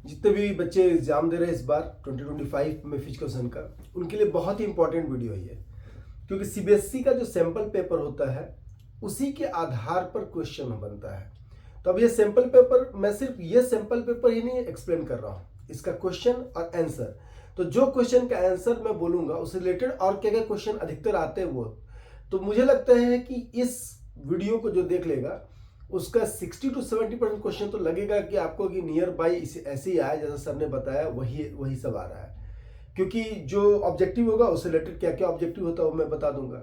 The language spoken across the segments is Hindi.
जितने भी बच्चे एग्जाम दे रहे हैं इस बार 2025 में फिजिकल सन का, उनके लिए बहुत ही इंपॉर्टेंट वीडियो है ये। क्योंकि सीबीएसई का जो सैंपल पेपर होता है उसी के आधार पर क्वेश्चन बनता है। तो अब ये सैंपल पेपर, मैं सिर्फ ये सैंपल पेपर ही नहीं एक्सप्लेन कर रहा हूँ, इसका क्वेश्चन और आंसर। तो जो क्वेश्चन का आंसर मैं बोलूंगा उससे रिलेटेड और क्या क्या क्वेश्चन अधिकतर आते हैं वो, तो मुझे लगता है कि इस वीडियो को जो देख लेगा उसका 60 to 70% क्वेश्चन तो लगेगा कि आपको कि नियर बाई इसे ऐसे ही आया जैसा सर ने बताया वही सब आ रहा है। क्योंकि जो ऑब्जेक्टिव होगा उससे रिलेटेड क्या क्या ऑब्जेक्टिव होता है वो मैं बता दूंगा।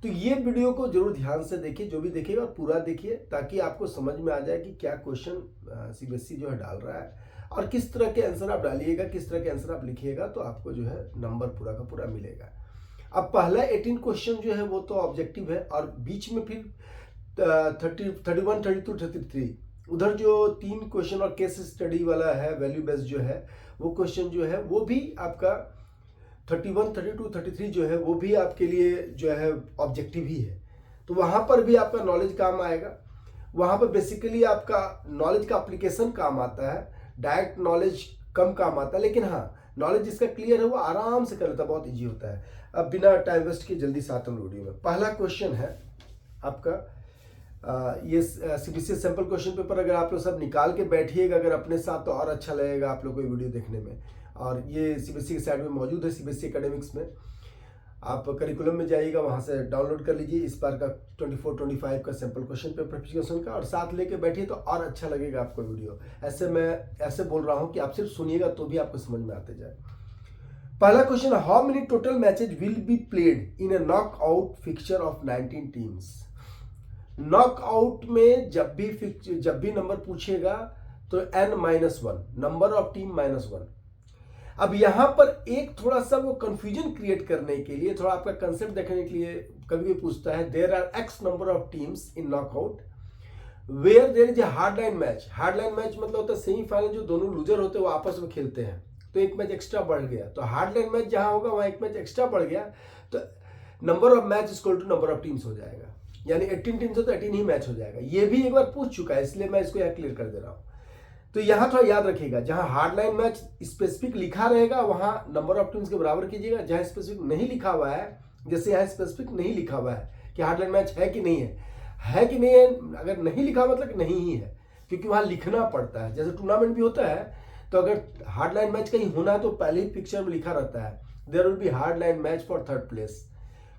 तो ये वीडियो को जरूर ध्यान से देखिए, जो भी देखिएगा और पूरा देखिए, ताकि आपको समझ में आ जाए कि क्या क्वेश्चन सीबीएसई जो है डाल रहा है और किस तरह के आंसर आप डालिएगा, किस तरह के आंसर आप लिखिएगा, तो आपको जो है नंबर पूरा का पूरा मिलेगा। अब पहला 18 क्वेश्चन जो है वो तो ऑब्जेक्टिव है, और बीच में फिर 31, 32, 33 उधर जो 3 क्वेश्चन और केस स्टडी वाला है, वैल्यू बेस्ड जो है वो क्वेश्चन जो है वो भी आपका 31, 32, 33 जो है वो भी आपके लिए जो है ऑब्जेक्टिव ही है। तो वहाँ पर भी आपका नॉलेज काम आएगा। वहाँ पर बेसिकली आपका नॉलेज का एप्लीकेशन काम आता है, डायरेक्ट नॉलेज कम काम आता है, लेकिन हाँ नॉलेज जिसका क्लियर है वो आराम से कर लेता है, बहुत ईजी होता है। अब बिना टाइम वेस्ट किए जल्दी से आता हूँ वीडियो में। पहला क्वेश्चन है आपका ये सीबीएसई सैंपल क्वेश्चन पेपर। अगर आप लोग सब निकाल के बैठिएगा अगर अपने साथ, तो और अच्छा लगेगा आप लोग को वीडियो देखने में। और ये सीबीएसई के साइड में मौजूद है, सीबीएसई एकेडमिक्स में आप करिकुलम में जाइएगा, वहाँ से डाउनलोड कर लीजिए इस बार का 24-25 का सैंपल क्वेश्चन पेपर फिजिकल का, और साथ लेके बैठिए तो और अच्छा लगेगा आपको वीडियो। मैं ऐसे बोल रहा हूँ कि आप सिर्फ सुनिएगा तो भी आपको समझ में आते जाए। पहला question, how many total matches will be played in a knockout fixture of 19 teams. Knockout में जब भी नंबर पूछेगा तो n-1, नंबर ऑफ टीम -1। अब यहां पर एक थोड़ा सा वो कंफ्यूजन क्रिएट करने के लिए, थोड़ा आपका कंसेप्ट देखने के लिए कभी भी पूछता है, there are x number of teams in knockout where there is a hard line match. Hard line match मतलब होता है सेमीफाइनल, जो दोनों लूजर होते हैं वो आपस में खेलते हैं, तो एक मैच एक्स्ट्रा बढ़ गया। तो हार्ड लाइन मैच जहां होगा वहां एक मैच एक्स्ट्रा बढ़ गया, तो number of match equal to number of teams हो जाएगा, यानी 18 टीम्स हो तो 18 ही मैच हो जाएगा। ये भी एक बार पूछ चुका है, इसलिए मैं इसको यहाँ क्लियर कर दे रहा हूँ। तो यहाँ थोड़ा याद रखिएगा, जहां हार्ड लाइन मैच स्पेसिफिक लिखा रहेगा वहां नंबर ऑफ टीम्स के बराबर कीजिएगा। जहां स्पेसिफिक नहीं लिखा हुआ है, जैसे यहाँ स्पेसिफिक नहीं लिखा हुआ है कि हार्ड लाइन मैच है कि नहीं है कि नहीं है, अगर नहीं लिखा मतलब नहीं ही है, क्योंकि वहां लिखना पड़ता है। जैसे टूर्नामेंट भी होता है, तो अगर हार्ड लाइन मैच कहीं होना है तो पहले ही पिक्चर में लिखा रहता है there will be hard line match for third place,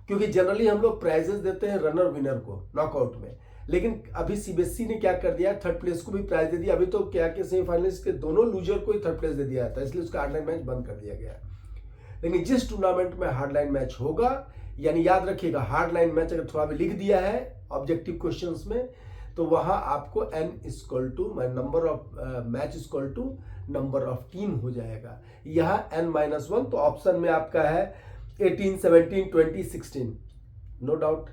क्योंकि जनरली हम लोग प्राइजेस देते हैं रनर विनर को नॉकआउट में। लेकिन अभी सीबीएसई ने क्या कर दिया, थर्ड प्लेस को भी प्राइज दे दिया। अभी तो क्या कि सेमीफाइनलिस्ट के दोनों लूजर को ही थर्ड प्लेस दे दिया जाता है, इसलिए उसका हार्डलाइन मैच बंद कर दिया गया। लेकिन जिस टूर्नामेंट में हार्डलाइन मैच होगा, यानी याद रखिएगा हार्ड लाइन मैच अगर थोड़ा भी लिख दिया है ऑब्जेक्टिव क्वेश्चंस में, तो वहां आपको n equal to number of match equal to number of team हो जाएगा। यहाँ n-1, तो ऑप्शन में आपका है 18, 17, 20, 16। नो डाउट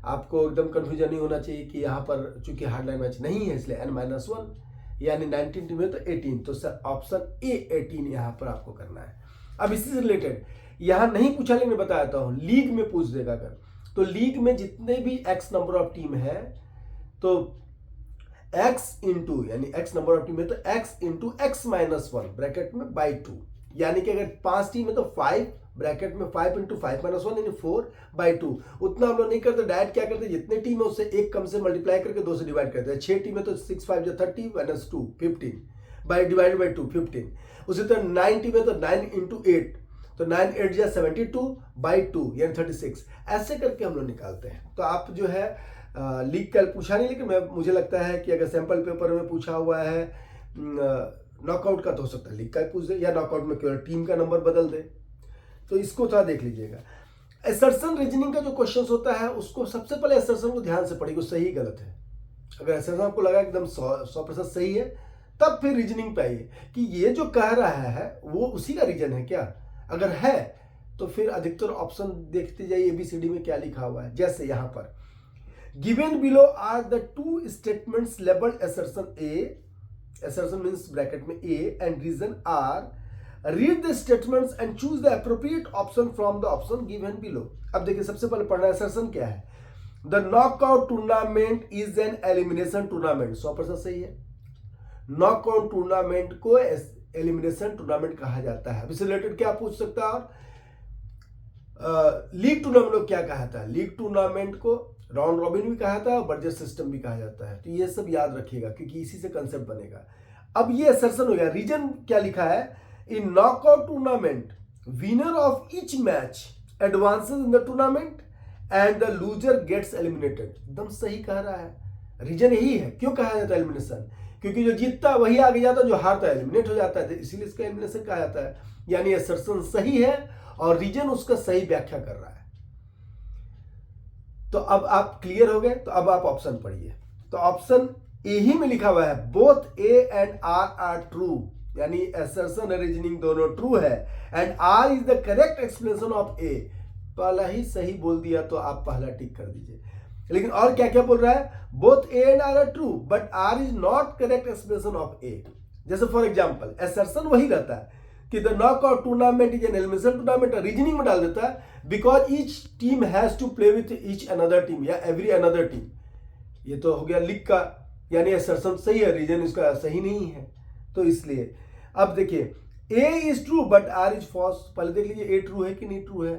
आपको एकदम कंफ्यूजन नहीं होना चाहिए कि यहाँ पर चूंकि हार्डलाइन मैच नहीं है इसलिए n-1, यानी 19 टीम है तो 18, तो सर ऑप्शन ए 18 यहाँ पर आपको करना है। अब इसी से रिलेटेड यहाँ नहीं पूछा, लेकिन मैं बताता हूँ लीग में पूछ देगा अगर, तो लीग में जितने भी x नंबर ऑफ टीम है, तो x इंटू, यानी x नंबर ऑफ टीम है तो x इंटू x-1 ब्रैकेट में बाई 2, यानी कि अगर 5 टीम है तो 5 ब्रैकेट में 5 इंटू 5-1 यानी 4/2। उतना हम लोग नहीं करते, डायरेक्ट क्या करते, जितने टीम है उससे एक कम से मल्टीप्लाई करके 2 से डिवाइड करते हैं। 6 टीम है तो 6 5 30 - 2 15 बाई डिवाइडेड बाई 2 15। उसी तरह 9 टीम है तो 9 इंटू 8, तो 9 8 72/2 यानी 36। ऐसे करके हम लोग निकालते हैं। तो आप जो है लीग कल पूछा नहीं, लेकिन मुझे लगता है कि अगर सैंपल पेपर में पूछा हुआ है नॉकआउट का, तो हो सकता है लीग का पूछ दे, या नॉकआउट में केवल टीम का नंबर बदल दे। तो इसको थोड़ा देख लीजिएगा। असर्शन रीजनिंग का जो क्वेश्चन होता है उसको सबसे पहले असर्शन को ध्यान से पढ़िए, सही गलत है। अगर असर्शन आपको लगा एकदम 100% सही है, तब फिर रीजनिंग पे आइए कि ये जो कह रहा है वो उसी का रीजन है क्या। अगर है तो फिर अधिकतर ऑप्शन देखते जाइए ABCD में क्या लिखा हुआ है। जैसे यहाँ पर given below are the 2 statements labelled assertion A, assertion means bracket में A and reason R, read the statements and choose the appropriate option from the option given below। अब देखिए सबसे पहले पढ़ना assertion क्या है, the knockout tournament is an elimination tournament, 100% सही है। नॉकआउट टूर्नामेंट को एलिमिनेशन टूर्नामेंट कहा जाता है। इससे रिलेटेड क्या पूछ सकता है, और लीग टूर्नामेंट को क्या कहा जाता है? लीग टूर्नामेंट को राउंड रॉबिन भी कहा जाता है और बर्जर सिस्टम भी कहा जाता है। तो ये सब याद रखिएगा क्योंकि इसी से कंसेप्ट बनेगा। अब ये असर्शन हो गया। रीजन क्या लिखा है? In knockout tournament winner of each match advances in the tournament and the loser gets eliminated. एकदम सही कह रहा है। रीजन यही है। क्यों कहा जाता है एलिमिनेशन? क्योंकि जो जीतता है वही आगे जाता है, जो हारता है एलिमिनेट हो जाता है, इसीलिए इसका एलिमिनेशन कहा जाता है। यानी असर्शन सही है और रीजन उसका सही व्याख्या कर रहा है। तो अब आप क्लियर हो गए। तो अब आप ऑप्शन पढ़िए। तो ऑप्शन ए ही में लिखा हुआ है both A and R true, यानी असर्शन और रीजनिंग दोनों ट्रू है and R is the correct explanation of A. पहला ही सही बोल दिया तो आप पहला टिक कर दीजिए। लेकिन और क्या क्या बोल रहा है? Both A and R true but R is not correct explanation of A. जैसे फॉर एग्जांपल असर्शन वही रहता है कि the knockout tournament is an elimination tournament, reasoning में डाल देता है because each team has to play with each another team या एवरी अनदर टीम। ये तो हो गया लीग का, यानी असर्शन सही है, रीजन इसका सही नहीं है। तो इसलिए अब देखिए A is true but R is false. पहले देख लीजिए ए ट्रू है कि नहीं ट्रू है।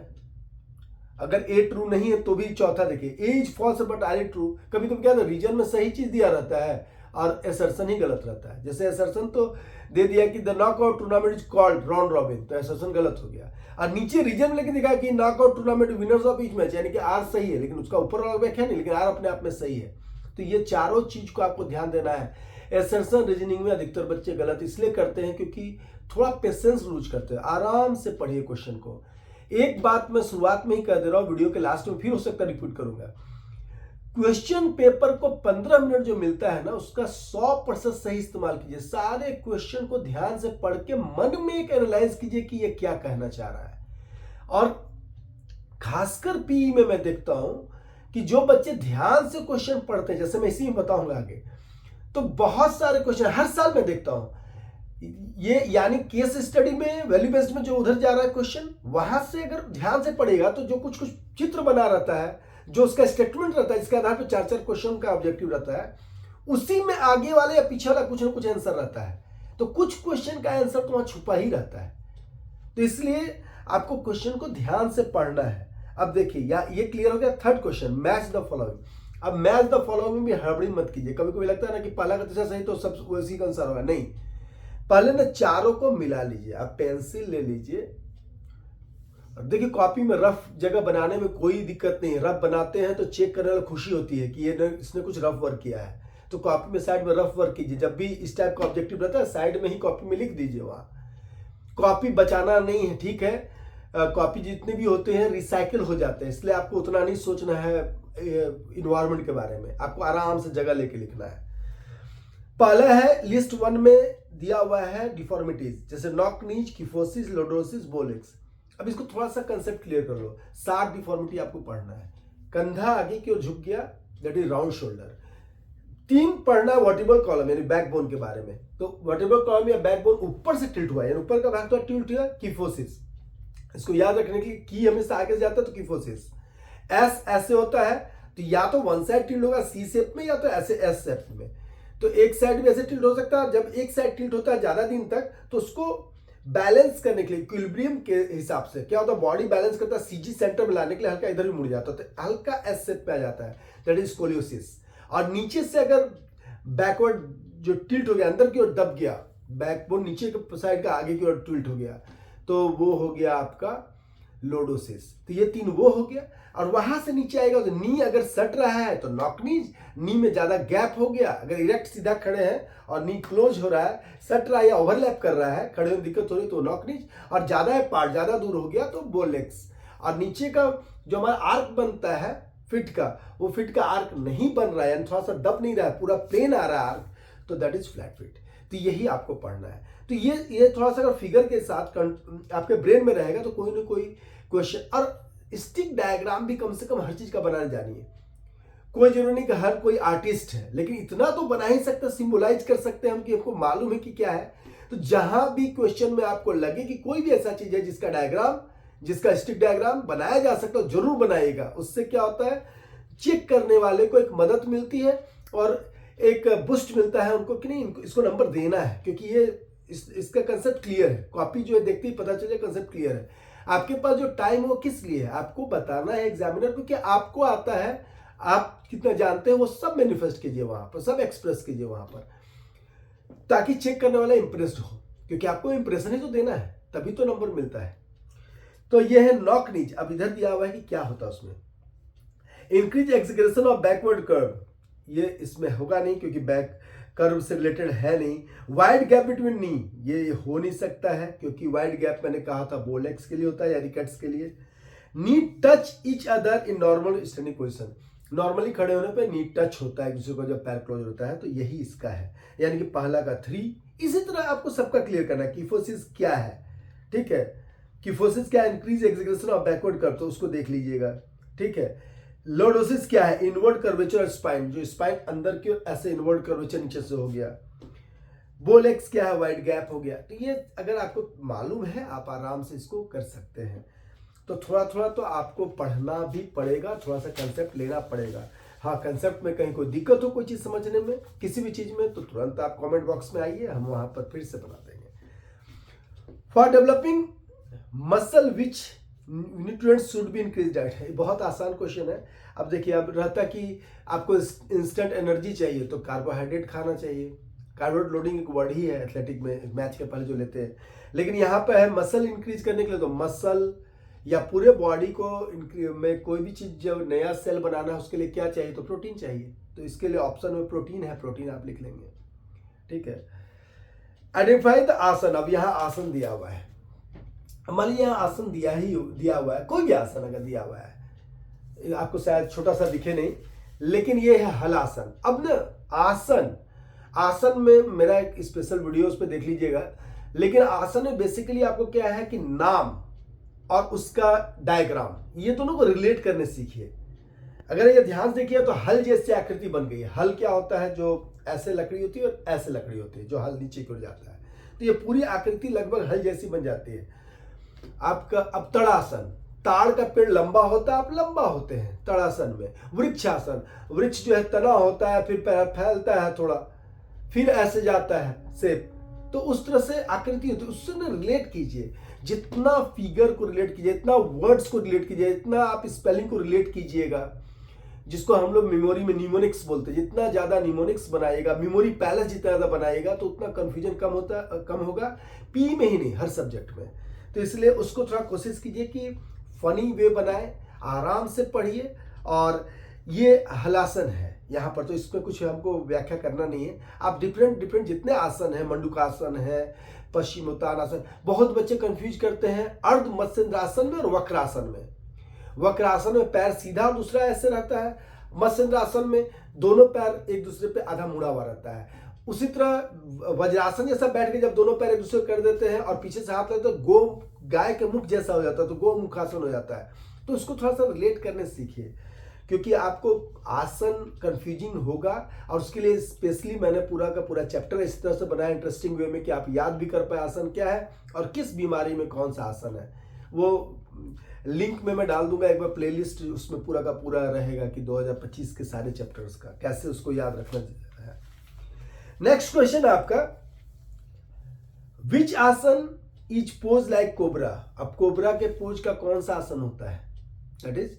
अगर ए ट्रू नहीं है तो भी चौथा देखिए A is false but R is true. कभी कभी क्या होता है रीजन में सही चीज दिया रहता है और असर्शन ही गलत रहता है। जैसे असर्शन तो दे दिया कि the knockout tournament is called round robin, तो असर्शन गलत हो गया। और नीचे रीजन में लेके दिखा कि knockout tournament winners of each match, यानी कि आर सही है, लेकिन उसका ऊपर वाला व्याख्या नहीं, लेकिन आर अपने आप में सही है। तो ये चारों चीज को आपको ध्यान देना है। असर्शन रीजनिंग में अधिकतर बच्चे गलत इसलिए करते हैं क्योंकि थोड़ा पेशेंस लूज करते हैं। आराम से पढ़िए क्वेश्चन को। एक बात मैं शुरुआत में ही कह दे रहा हूं, वीडियो के लास्ट में फिर हो सकता है रिपीट करूंगा। क्वेश्चन पेपर को 15 मिनट जो मिलता है ना, उसका 100% सही इस्तेमाल कीजिए। सारे क्वेश्चन को ध्यान से पढ़ के मन में एक एनालाइज कीजिए कि ये क्या कहना चाह रहा है। और खासकर पीई में मैं देखता हूं कि जो बच्चे ध्यान से क्वेश्चन पढ़ते हैं, जैसे मैं इसी में बताऊंगा आगे, तो बहुत सारे क्वेश्चन हर साल मैं देखता हूं। ये यानी केस स्टडी में वैल्यू बेस्ड में जो उधर जा रहा है क्वेश्चन, वहां से अगर ध्यान से पढ़ेगा तो जो कुछ कुछ चित्र बना रहता है, जो उसका स्टेटमेंट रहता है, इसके आधार पर 4-4 क्वेश्चन का ऑब्जेक्टिव रहता है, उसी में आगे वाले या पीछे वाला कुछ ना कुछ आंसर रहता है। तो कुछ क्वेश्चन का आंसर तो वहां छुपा ही रहता है। तो इसलिए आपको क्वेश्चन को ध्यान से पढ़ना है। अब देखिए ये क्लियर हो गया। Third question, match the following. अब मैच द फॉलोइंग में भी हड़बड़ी मत कीजिए। कभी कभी लगता है ना कि पहला का तीसरा सही तो सब वैसी का आंसर होगा। नहीं, पहले ना चारों को मिला लीजिए। आप पेंसिल ले लीजिए और देखिए कॉपी में रफ जगह बनाने में कोई दिक्कत नहीं है। रफ बनाते हैं तो चेक करने में खुशी होती है कि इसने कुछ रफ वर्क किया है, तो कॉपी में साइड में रफ वर्क कीजिए। जब भी इस टाइप का ऑब्जेक्टिव रहता है साइड में ही कॉपी में लिख दीजिए। वहां कॉपी बचाना नहीं है, ठीक है। कॉपी जितने भी होते हैं रिसाइकिल हो जाते हैं, इसलिए आपको उतना नहीं सोचना है इन्वायरमेंट के बारे में। आपको आराम से जगह लेके लिखना है। पहला है लिस्ट 1 में दिया हुआ है डिफॉर्मिटीज, जैसे नॉक नीज, किफोसिस, लोडोसिस, बोलेक्स। अब इसको थोड़ा सा कंसेप्ट क्लियर कर लो। 7 डिफॉर्मिटी आपको पढ़ना है। कंधा आगे की ओर झुक गया, दैट इज राउंड शोल्डर। 3 पढ़ना है वर्टिब्रल कॉलम यानी बैकबोन के बारे में। तो वर्टिब्रल कॉलम या बैकबोन ऊपर से टिल्ट हुआ है, यानी ऊपर का भाग तो टिल्ट हुआ, किफोसिस। इसको याद रखने के लिए की हमेशा आगे से जाता है तो किफोसिस। एस ऐसे होता है तो या तो वन साइड टिल्ट होगा सी शेप में, या तो ऐसे एस शेप में। तो एक साइड भी ऐसे टिल्ट हो सकता है। जब एक साइड टिल्ट होता है ज्यादा दिन तक तो उसको बैलेंस करने के लिए इक्विलिब्रियम के हिसाब से क्या होता है, बॉडी बैलेंस करता है, सीजी सेंटर में लाने के लिए हल्का इधर भी मुड़ जाता है, तो हल्का एस शेप पे आ जाता है, दैट इज स्कोलियोसिस। और नीचे से अगर बैकवर्ड जो टिल्ट हो गया, अंदर की ओर दब गया, बैकबोन नीचे के साइड का आगे की ओर टिल्ट हो गया, तो वो हो गया आपका लोडोसिस। तो ये 3 वो हो गया। और वहां से नीचे आएगा तो नी अगर सट रहा है तो नॉक नीज, नी में ज्यादा गैप हो गया, अगर इरेक्ट सीधा खड़े हैं और नी क्लोज हो रहा है, सट रहा है या ओवरलैप कर रहा है, खड़े में दिक्कत हो रही तो नॉक नीज, और ज्यादा है पार्ट ज्यादा दूर हो गया तो बोलेक्स। और नीचे का जो हमारा आर्क बनता है फिट का, वो फिट का आर्क नहीं बन रहा है, यानी थोड़ा सा दब नहीं रहा है, पूरा प्लेन आ रहा है आर्क, तो दैट इज फ्लैट फिट। तो यही आपको पढ़ना है। तो ये थोड़ा सा अगर फिगर के साथ आपके ब्रेन में रहेगा तो कोई ना कोई क्वेश्चन। और स्टिक डायग्राम भी कम से कम हर चीज का बनाने जानिए। कोई जरूरी नहीं कि हर कोई आर्टिस्ट है, लेकिन इतना तो बना ही सकते, सिंबलाइज कर सकते हैं हम कि हमको मालूम है कि क्या है। तो जहां भी क्वेश्चन में आपको लगे कि कोई भी ऐसा चीज है जिसका डायग्राम, जिसका स्टिक डायग्राम बनाया जा सकता है, जरूर बनाइएगा। उससे क्या होता है, चेक करने वाले को एक मदद मिलती है और एक बूस्ट मिलता है उनको कि नहीं इसको नंबर देना है, क्योंकि ये इसका कंसेप्ट क्लियर है, कॉपी जो है देखते ही पता चले कंसेप्ट क्लियर है। आपके पास जो टाइम है वो किस लिए है, आपको बताना है एग्जामिनर को कि आपको आता है, आप कितना जानते हैं वो सब मैनिफेस्ट कीजिए वहां पर, सब एक्सप्रेस कीजिए वहां पर, ताकि चेक करने वाला इंप्रेस्ड हो, क्योंकि आपको इंप्रेशन ही तो देना है, तभी तो नंबर मिलता है। तो ये है नॉक नीच। अब इधर दिया हुआ है कि क्या होता है उसमें, increase acceleration of backward curve, ये इसमें होगा नहीं क्योंकि बैक कर्व से रिलेटेड है नहीं। वाइड गैप बिटवीन नी, ये हो नहीं सकता है क्योंकि वाइड गैप मैंने कहा था बोलेक्स के लिए होता है या रिकेट्स के लिए। Knee touch each other in normal standing position, normally खड़े होने पे नी टच होता है एक दूसरे को जब पैर क्लोज होता है, तो यही इसका है, यानी कि पहला का 3। इसी तरह आपको सबका क्लियर करना है। कीफोसिस क्या है, ठीक है, कीफोसिस क्या है, increase acceleration of backward curve, तो उसको देख लीजिएगा, ठीक है। लॉर्डोसिस क्या है, इनवर्ड कर्वेचर ऑफ स्पाइन, जो स्पाइन अंदर की ओर ऐसे इनवर्ड कर्वेचर नीचे से हो गया। बोलेक्स क्या है, वाइड गैप हो गया। तो ये अगर आपको मालूम है आप आराम से इसको कर सकते हैं। तो थोड़ा थोड़ा तो आपको पढ़ना भी पड़ेगा, थोड़ा सा कंसेप्ट लेना पड़ेगा। हाँ, कंसेप्ट में कहीं कोई दिक्कत हो कोई चीज़ समझने में, किसी भी चीज़ में, तो तुरंत आप कमेंट बॉक्स में आइए, हम वहाँ पर फिर से बना देंगे। For developing muscle which nutrients should be increase diet है, बहुत आसान क्वेश्चन है। अब देखिए, अब रहता कि आपको इंस्टेंट एनर्जी चाहिए तो कार्बोहाइड्रेट खाना चाहिए। कार्बोहाइड्रेट लोडिंग एक वर्ड ही है एथलेटिक में, मैच के पहले जो लेते हैं, लेकिन यहाँ पे है मसल इंक्रीज करने के लिए, तो मसल या पूरे बॉडी को में कोई भी चीज़ जब नया सेल बनाना है उसके लिए क्या चाहिए, तो प्रोटीन चाहिए। तो इसके लिए ऑप्शन में प्रोटीन है, प्रोटीन आप लिख लेंगे, ठीक है। आइडेंटिफाई द आसन, अब यहाँ आसन दिया हुआ है, मान लीजिए यहाँ आसन दिया हुआ है, कोई भी आसन अगर दिया हुआ है, आपको शायद छोटा सा दिखे नहीं, लेकिन ये है हलासन। अब ना आसन में मेरा एक स्पेशल वीडियो उस पर देख लीजिएगा, लेकिन आसन में बेसिकली आपको क्या है कि नाम और उसका डायग्राम, ये दोनों को रिलेट करने सीखिए। अगर ये ध्यान से देखिए तो हल जैसी आकृति बन गई है। हल क्या होता है, जो ऐसे लकड़ी होती है और ऐसे लकड़ी होती है, जो हल नीचे की ओर जाता है, तो ये पूरी आकृति लगभग हल जैसी बन जाती है आपका। अब तड़ासन, ताड़ का पेड़ लंबा होता है, आप लंबा होते हैं तड़ासन में। वृक्षासन, वृक्ष जो है तना होता है, फिर फैलता है थोड़ा, फिर ऐसे जाता है शेप, तो उस तरह से आकृति होती है, उससे ना रिलेट कीजिए। जितना फिगर को रिलेट कीजिए, इतना वर्ड्स को रिलेट कीजिए, इतना आप स्पेलिंग को रिलेट कीजिएगा, जिसको हम लोग मेमोरी में निमोनिक्स बोलते हैं, जितना ज्यादा निमोनिक्स बनाएगा, मेमोरी पैलेस जितना ज्यादा बनाएगा, तो उतना कंफ्यूजन कम होगा, पी में ही नहीं, हर सब्जेक्ट में। तो इसलिए उसको थोड़ा कोशिश कीजिए कि फनी वे बनाए, आराम से पढ़िए। और ये हलासन है यहाँ पर, तो इसमें कुछ हमको व्याख्या करना नहीं है। आप डिफरेंट जितने आसन है, मंडूकासन है, पश्चिमोत्तानासन, बहुत बच्चे कंफ्यूज करते हैं अर्ध मत्स्येंद्रासन में और वक्रासन में। वक्रासन में पैर सीधा, दूसरा ऐसे रहता है। मत्स्येंद्रासन में दोनों पैर एक दूसरे पे आधा मुड़ा हुआ रहता है। उसी तरह वज्रासन जैसा बैठ के जब दोनों पैर एक दूसरे कर देते हैं और पीछे से हाथ लेते तो गाय के मुख जैसा हो जाता है, तो गोमुखासन हो जाता है। तो इसको थोड़ा सा रिलेट करने सीखिए, क्योंकि आपको आसन कंफ्यूजिंग होगा, और उसके लिए स्पेशली मैंने पूरा का पूरा चैप्टर इस तरह से बनाया इंटरेस्टिंग वे में कि आप याद भी कर पाए आसन क्या है और किस बीमारी में कौन सा आसन है। वो लिंक में मैं डाल दूंगा एक बार प्लेलिस्ट, उसमें पूरा का पूरा रहेगा कि 2025 के सारे चैप्टर्स का कैसे उसको याद रखना है। नेक्स्ट क्वेश्चन आपका, विच आसन इज पोज लाइक कोबरा। अब कोबरा के पोज का कौन सा आसन होता है, दैट इज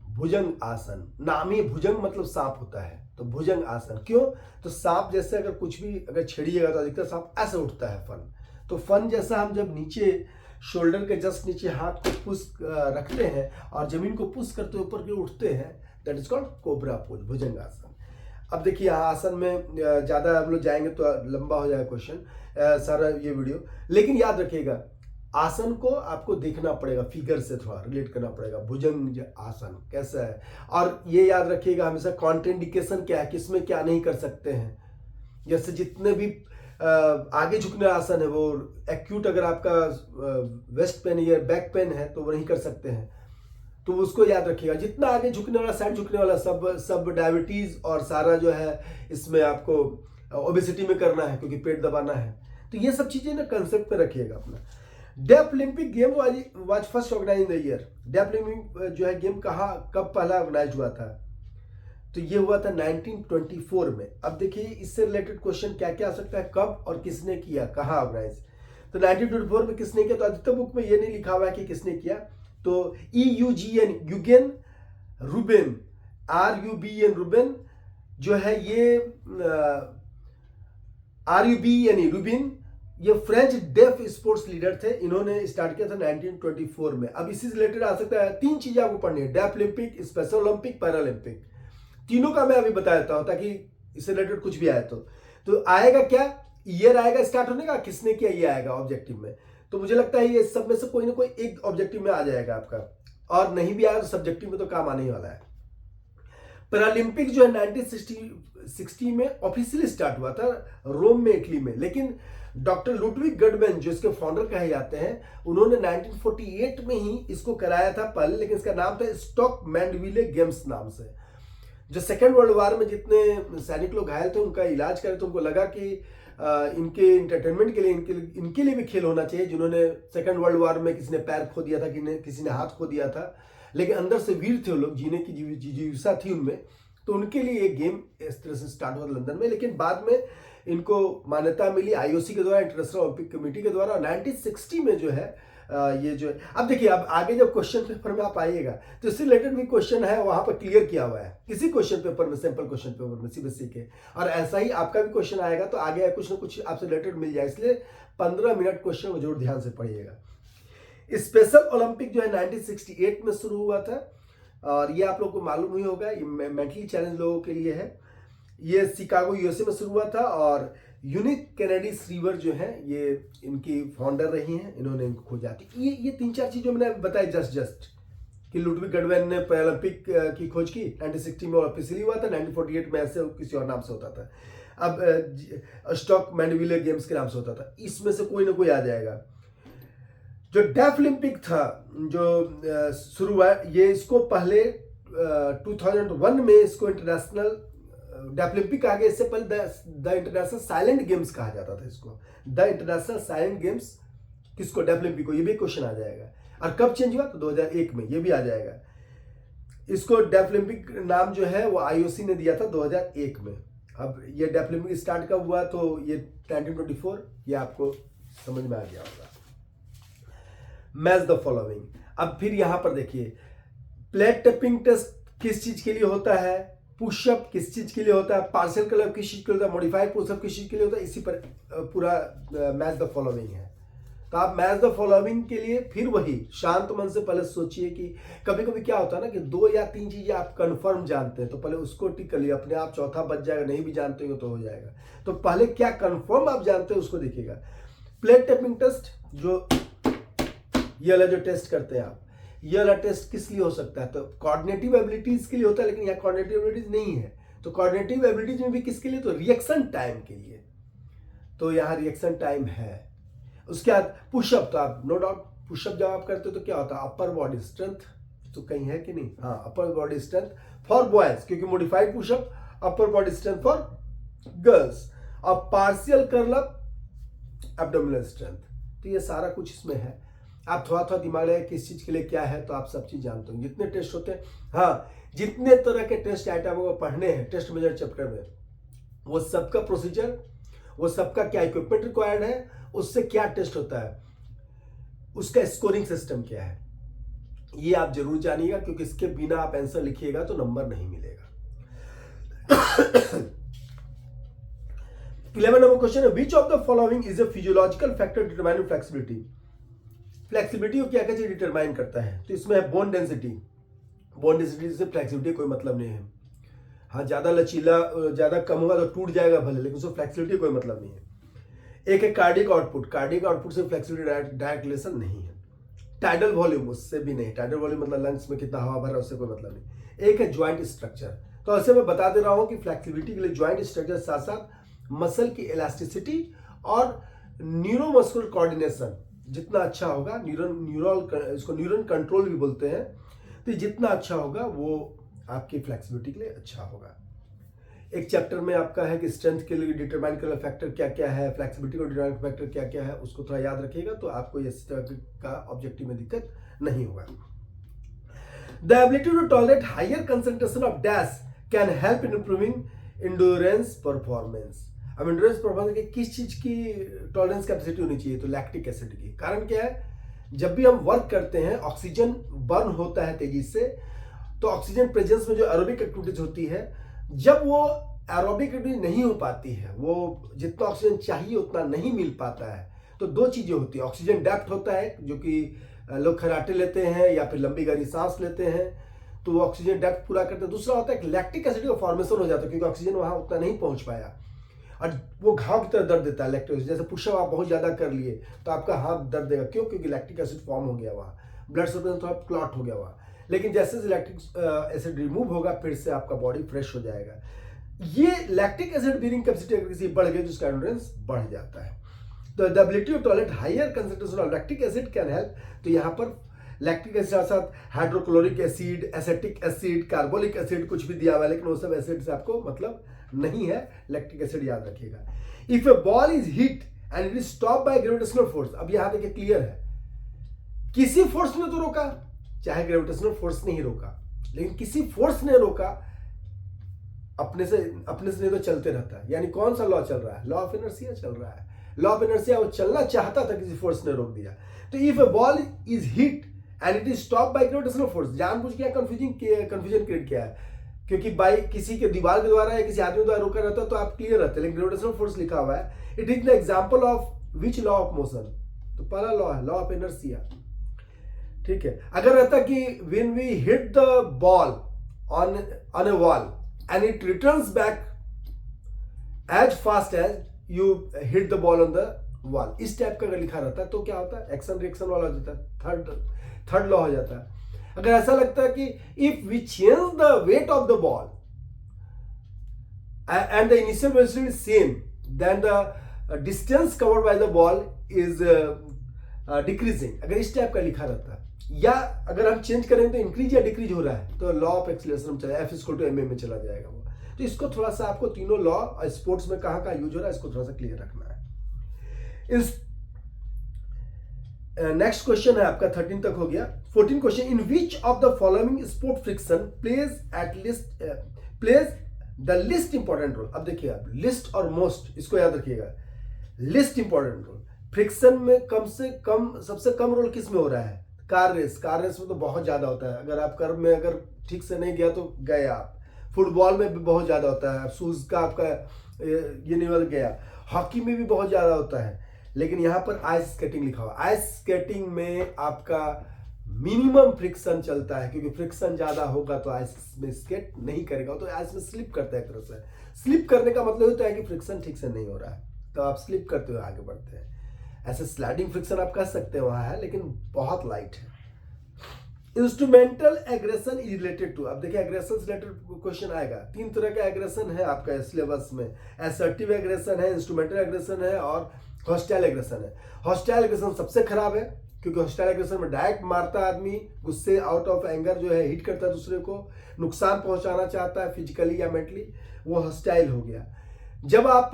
भुजंग आसन। नाम ही भुजंग मतलब सांप होता है, तो भुजंग आसन। क्यों, तो सांप जैसे अगर कुछ भी अगर छेड़िएगा तो अधिकतर सांप ऐसे उठता है फन, तो फन जैसा हम जब नीचे शोल्डर के जस्ट नीचे हाथ को पुश रखते हैं और जमीन को पुश करते ऊपर के उठते हैं, that is called cobra pose, bhujang asana. अब देखिए आसन में ज़्यादा हम लोग जाएंगे तो लंबा हो जाएगा क्वेश्चन सारा ये वीडियो, लेकिन याद रखिएगा आसन को आपको देखना पड़ेगा, फिगर से थोड़ा रिलेट करना पड़ेगा। भुजंग आसन कैसा है, और ये याद रखिएगा हमेशा कॉन्ट्राइंडिकेशन क्या है, किसमें क्या नहीं कर सकते हैं। जैसे जितने भी आगे झुकने आसन है, वो एक्यूट अगर आपका वेस्ट पेन या बैक पेन है तो वो नहीं कर सकते हैं, तो उसको याद रखिएगा। जितना आगे झुकने वाला, साइड झुकने वाला, सब डायबिटीज और सारा जो है इसमें आपको ओबेसिटी में करना है, क्योंकि पेट दबाना है। तो ये सब चीजें ना कंसेप्ट पे रखिएगा अपना। Deaf Olympic game was first organise in the year. Deaf Olympic जो है गेम कब पहला ऑर्गेनाइज हुआ था, तो ये हुआ था 1924 में। अब देखिए इससे रिलेटेड क्वेश्चन क्या क्या आ सकता है, कब और किसने किया, कहाँ ऑर्गेनाइज। तो 1924 में किसने किया, तो आदित्य बुक में ये नहीं लिखा हुआ है कि किसने किया। तो EUGN Eugen Ruben, RUBEN Ruben जो है ये RUBEN रूबिन, ये फ्रेंच डेफ स्पोर्ट्स लीडर थे। इन्होंने स्टार्ट किया था 1924 में। अब इसी से रिलेटेड आ सकता है, 3 चीजें आपको पढ़नी है, deaf Olympic, special Olympic, Paralympic. तीनों का मैं अभी बता देता हूं ताकि इससे रिलेटेड कुछ भी आए तो आएगा क्या, ईयर आएगा स्टार्ट होने का, किसने किया ये आएगा ऑब्जेक्टिव में। तो मुझे लगता है ये सब में से कोई ना कोई एक ऑब्जेक्टिव में आ जाएगा आपका, और नहीं भी आया तो सब्जेक्टिव में तो काम आने ही वाला है। पैरालंपिक जो है 1960 में ऑफिशियली स्टार्ट हुआ था रोम में, इटली में, लेकिन डॉक्टर लुडविग गडमैन जो इसके फाउंडर कहे जाते हैं, उन्होंने 1948 में ही इसको कराया था पहले, लेकिन इसका नाम था स्टॉक मैंडविले गेम्स नाम से। जो सेकेंड वर्ल्ड वॉर में जितने सैनिक लोग घायल थे उनका इलाज करे तो उनको लगा कि इनके इंटरटेनमेंट के लिए इनके लिए भी खेल होना चाहिए, जिन्होंने सेकेंड वर्ल्ड वॉर में किसी ने पैर खो दिया था, किसी ने हाथ खो दिया था, लेकिन अंदर से वीर थे वो लोग, जीने की जिज्ञासा थी उनमें, तो उनके लिए एक गेम इस तरह से स्टार्ट हुआ लंदन में। लेकिन बाद में इनको मान्यता मिली IOC के द्वारा, इंटरनेशनल ओलंपिक कमेटी के द्वारा। 1960 में जो है ये जो है, अब देखिए अब आगे जब क्वेश्चन पेपर में आप आइएगा तो इससे रिलेटेड भी क्वेश्चन है वहां पर क्लियर किया हुआ है इसी क्वेश्चन पेपर में, सैंपल क्वेश्चन पेपर में CBSE के। और ऐसा ही आपका भी क्वेश्चन आएगा तो आगे कुछ ना कुछ आपसे रिलेटेड मिल जाए, इसलिए 15 मिनट क्वेश्चन को जरूर ध्यान से पढ़िएगा। स्पेशल ओलंपिक जो है 1968 में शुरू हुआ था, और ये आप लोग को मालूम ही होगा, ये मेंटली चैलेंज लोगों के लिए है। ये शिकागो USA में शुरू हुआ था, और यूनिक कैनेडी श्रीवर जो है ये इनकी फाउंडर रही हैं, इन्होंने इनको खोजा थी। ये 3-4 चीज़ जो मैंने बताई जस्ट कि लुडविग गडमैन ने पैरालंपिक की खोज की 1960 में, ऑफिशियली हुआ था 1948 में, ऐसे किसी और नाम से होता था, अब स्टॉक मैंडविले गेम्स के नाम से होता था। इसमें से कोई ना कोई आ जाएगा। जो डेफ ओलंपिक था जो शुरू हुआ, ये इसको पहले 2001 में इसको इंटरनेशनल डेफ ओलंपिक कहा गया। इससे पहले द इंटरनेशनल साइलेंट गेम्स कहा जाता था इसको, द इंटरनेशनल साइलेंट गेम्स किसको, डेफ ओलंपिक को। ये भी क्वेश्चन आ जाएगा। और कब चेंज हुआ, तो 2001 में, ये भी आ जाएगा। इसको डेफ ओलंपिक नाम जो है वो IOC ने दिया था 2001 में। अब ये डेफ ओलंपिक स्टार्ट कब हुआ, तो ये 1924, ये आपको समझ में आ गया होगा। Match the following. अब फिर यहां पर देखिए, प्लेट टैपिंग टेस्ट किस चीज के लिए होता है, पुशअप किस चीज के लिए होता है, पार्शियल क्लब किस चीज के लिए होता है, मॉडिफाइड पुशअप किस चीज के लिए होता है, इसी पर पूरा मैच द फॉलोइंग है। तो आप मैच द फॉलोइंग के लिए फिर वही शांत मन से पहले सोचिए कि कभी कभी क्या होता है ना कि 2 या 3 चीजें आप कंफर्म जानते हैं, तो पहले उसको टिक कर लिए, अपने आप चौथा बच जाएगा, नहीं भी जानते हो तो हो जाएगा। तो पहले क्या कंफर्म आप जानते हैं उसको देखिएगा। प्लेट टैपिंग टेस्ट, जो ये वाला जो टेस्ट करते हैं आप, ये वाला टेस्ट किस लिए हो सकता है, तो कोऑर्डिनेटिव एबिलिटीज के लिए होता है, लेकिन यहाँ कोऑर्डिनेटिव एबिलिटीज नहीं है। तो कोऑर्डिनेटिव एबिलिटीज में भी किसके लिए, तो रिएक्शन टाइम के लिए। तो यहाँ रिएक्शन टाइम है। उसके बाद पुशअप, तो आप नो डाउट पुशअप जब आप करते हो तो क्या होता है, अपर बॉडी स्ट्रेंथ, तो कहीं है कि नहीं, हाँ, upper body strength for boys, क्योंकि modified pushup, upper body strength for girls, और partial curl up, abdominal strength. तो ये सारा कुछ इसमें है। आप थोड़ा थोड़ा दिमाग लगाए किस चीज के लिए क्या है, तो आप सब चीज जानते हो। जितने टेस्ट होते हैं, हाँ, जितने तरह के टेस्ट आइटम को पढ़ने हैं टेस्ट मेजर चैप्टर में, वो सबका प्रोसीजर, वो सबका क्या इक्विपमेंट रिक्वायर्ड है, उससे क्या टेस्ट होता है, उसका स्कोरिंग सिस्टम क्या है, ये आप जरूर जानिएगा, क्योंकि इसके बिना आप आंसर लिखिएगा तो नंबर नहीं मिलेगा। 11 नंबर क्वेश्चन है, which of the following is a physiological factor determining flexibility. Flexibility को क्या क्या चीज डिटरमाइन करता है, तो इसमें है बोन डेंसिटी। बोन डेंसिटी से फ्लेक्सिबिलिटी कोई मतलब नहीं है। हाँ, ज्यादा लचीला, ज्यादा कम होगा तो टूट जाएगा भले, लेकिन उससे फ्लेक्सिबिलिटी कोई मतलब नहीं है। एक है कार्डियक आउटपुट, कार्डियक आउटपुट से फ्लेक्सिबिलिटी डायरेक्ट रिलेशन नहीं है। टाइडल वॉल्यूम, उससे भी नहीं। टाइडल वॉल्यूम मतलब लंग्स में कितना हवा भर रहा है, उससे कोई मतलब नहीं। एक है ज्वाइंट स्ट्रक्चर, तो ऐसे मैं बता दे रहा हूं कि फ्लेक्सिबिलिटी के लिए ज्वाइंट स्ट्रक्चर साथ साथ मसल की इलास्टिसिटी और न्यूरोमस्कुलर कोऑर्डिनेशन जितना अच्छा होगा, इसको न्यूरल कंट्रोल भी बोलते हैं, तो जितना अच्छा होगा वो आपकी फ्लेक्सिबिलिटी के लिए अच्छा होगा। एक चैप्टर में आपका है कि स्ट्रेंथ के लिए डिटरमाइन करने फैक्टर क्या क्या है, फ्लेक्सिबिलिटी को डिटरमाइन फैक्टर क्या क्या है, उसको थोड़ा याद रखिएगा, तो आपको इस तरह का ऑब्जेक्टिव में दिक्कत नहीं होगा। The ability to tolerate higher concentration of dash can help in improving endurance performance. अब इंडोरेंस परफॉर्मेंस की किस चीज की टॉलरेंस कैपेसिटी होनी चाहिए? तो लैक्टिक एसिड की। कारण क्या है, जब भी हम वर्क करते हैं ऑक्सीजन बर्न होता है तेजी से, तो ऑक्सीजन प्रेजेंस में जो एरोबिक एक्टिविटीज होती है, जब वो एरोबिक एक्टिविटी नहीं हो पाती है, वो जितना ऑक्सीजन चाहिए उतना नहीं मिल पाता है, तो दो चीजें होती है। ऑक्सीजन डेप्थ होता है, जो कि लोग खराटे लेते हैं या फिर लंबी गहरी सांस लेते हैं, तो वो ऑक्सीजन डेप्थ पूरा करते हैं। दूसरा होता है कि लैक्टिक एसिड का फॉर्मेशन हो जाता है, क्योंकि ऑक्सीजन वहां उतना नहीं पहुंच पाया और वो घाव की तरह दर्द देता है लैक्टिक एसिड। जैसे पुशअप आप बहुत ज्यादा कर लिए तो आपका हाथ दर्द देगा, क्यों? क्योंकि लैक्टिक एसिड फॉर्म हो गया वहाँ, ब्लड सर्कुलेशन थोड़ा क्लॉट हो गया वहाँ। लेकिन जैसे लैक्टिक एसिड रिमूव होगा, फिर से आपका बॉडी फ्रेश हो जाएगा। ये लैक्टिक एसिड बीयरिंग कैपेसिटी अगर किसी बढ़ गई तो उसका एंड्योरेंस बढ़ जाता है। तो the ability to tolerate higher concentration of lactic acid can help. तो यहाँ पर लैक्टिक एसिड के साथ hydrochloric acid, acetic acid, carbolic acid कुछ भी दिया हुआ है, लेकिन वो सब एसिड से आपको मतलब नहीं है। लैक्टिक एसिड याद रखिएगा। If A ball is hit and it is stop by gravitational force, अब यहां देखिए क्लियर है, किसी फोर्स ने तो रोका, चाहे ग्रेविटेशनल फोर्स ने ही रोका, लेकिन किसी फोर्स ने रोका, अपने से नहीं तो चलते रहता है। यानी कौन सा लॉ चल रहा है? लॉ ऑफ इनर्शिया चल रहा है। लॉ ऑफ इनर्शिया वो चलना चाहता था, किसी फोर्स ने रोक दिया। तो if A ball is hit and it is stop by gravitational force, जानबूझ के कंफ्यूजन क्रिएट किया है, क्योंकि बाई किसी के दीवार के द्वारा या किसी आदमी द्वारा रोका रहता है तो आप क्लियर रहते हैं, लेकिन ग्रेविटेशनल फोर्स लिखा हुआ है। It is the example of which law of motion? तो पहला लॉ है लॉ ऑफ इनर्शिया। ठीक है, अगर रहता कि when we hit the ball on a wall and it returns back as fast as you hit the ball on the wall, इस टाइप का अगर लिखा रहता है तो क्या होता है? एक्शन रिएक्शन वाला हो जाता है, थर्ड लॉ हो जाता है। अगर ऐसा लगता है कि if we change the weight of the ball and the initial velocity is same, then the distance covered by the ball is decreasing, अगर इस टाइप का लिखा रहता है, या अगर हम चेंज करें तो इंक्रीज या डिक्रीज हो रहा है, तो लॉ ऑफ एक्सीलरेशन चला F = ma में चला जाएगा वो। तो इसको थोड़ा सा आपको तीनों लॉ स्पोर्ट्स में कहाँ यूज हो रहा है, इसको थोड़ा सा क्लियर रखना है। इस नेक्स्ट क्वेश्चन है आपका 13 तक हो गया। 14 question, in which of the following sport friction plays the least important role? अब देखिए, आप लिस्ट और मोस्ट इसको याद रखिएगा। लिस्ट इंपॉर्टेंट रोल फ्रिक्शन में कम से कम, सबसे कम रोल किस में हो रहा है? कार रेस में तो बहुत ज्यादा होता है, अगर आप कर्व में अगर ठीक से नहीं गया तो गए आप। फुटबॉल में भी बहुत ज्यादा होता है, शूज का आपका ये नहीं गया। हॉकी में भी बहुत ज्यादा होता है, लेकिन यहां पर आइस स्केटिंग लिखा हुआ। आइस स्केटिंग में आपका मिनिमम फ्रिक्शन चलता है, क्योंकि फ्रिक्शन ज्यादा होगा तो आइस में स्केट नहीं करेगा, तो आइस में स्लिप करता है। एक तरह से स्लिप करने का मतलब होता है कि फ्रिक्शन ठीक से नहीं हो रहा है, तो आप स्लिप करते हुए आगे बढ़ते हैं। ऐसे स्लाइडिंग फ्रिक्शन आप कह सकते हैं वहां है, लेकिन बहुत लाइट है। Instrumental aggression is related to, अब देखिए एग्रेशन से रिलेटेड क्वेश्चन आएगा। 3 तरह का एग्रेशन है आपका सिलेबस में, असर्टिव एग्रेशन है, इंस्ट्रूमेंटल एग्रेशन है और हॉस्टाइल एग्रेशन है। हॉस्टाइल एग्रेशन सबसे खराब है, क्योंकि हॉस्टाइल एग्रेशन में डायरेक्ट मारता है आदमी, गुस्से आउट ऑफ एंगर जो है हिट करता है दूसरे को, नुकसान पहुंचाना चाहता है फिजिकली या मेंटली, वो हॉस्टाइल हो गया। जब आप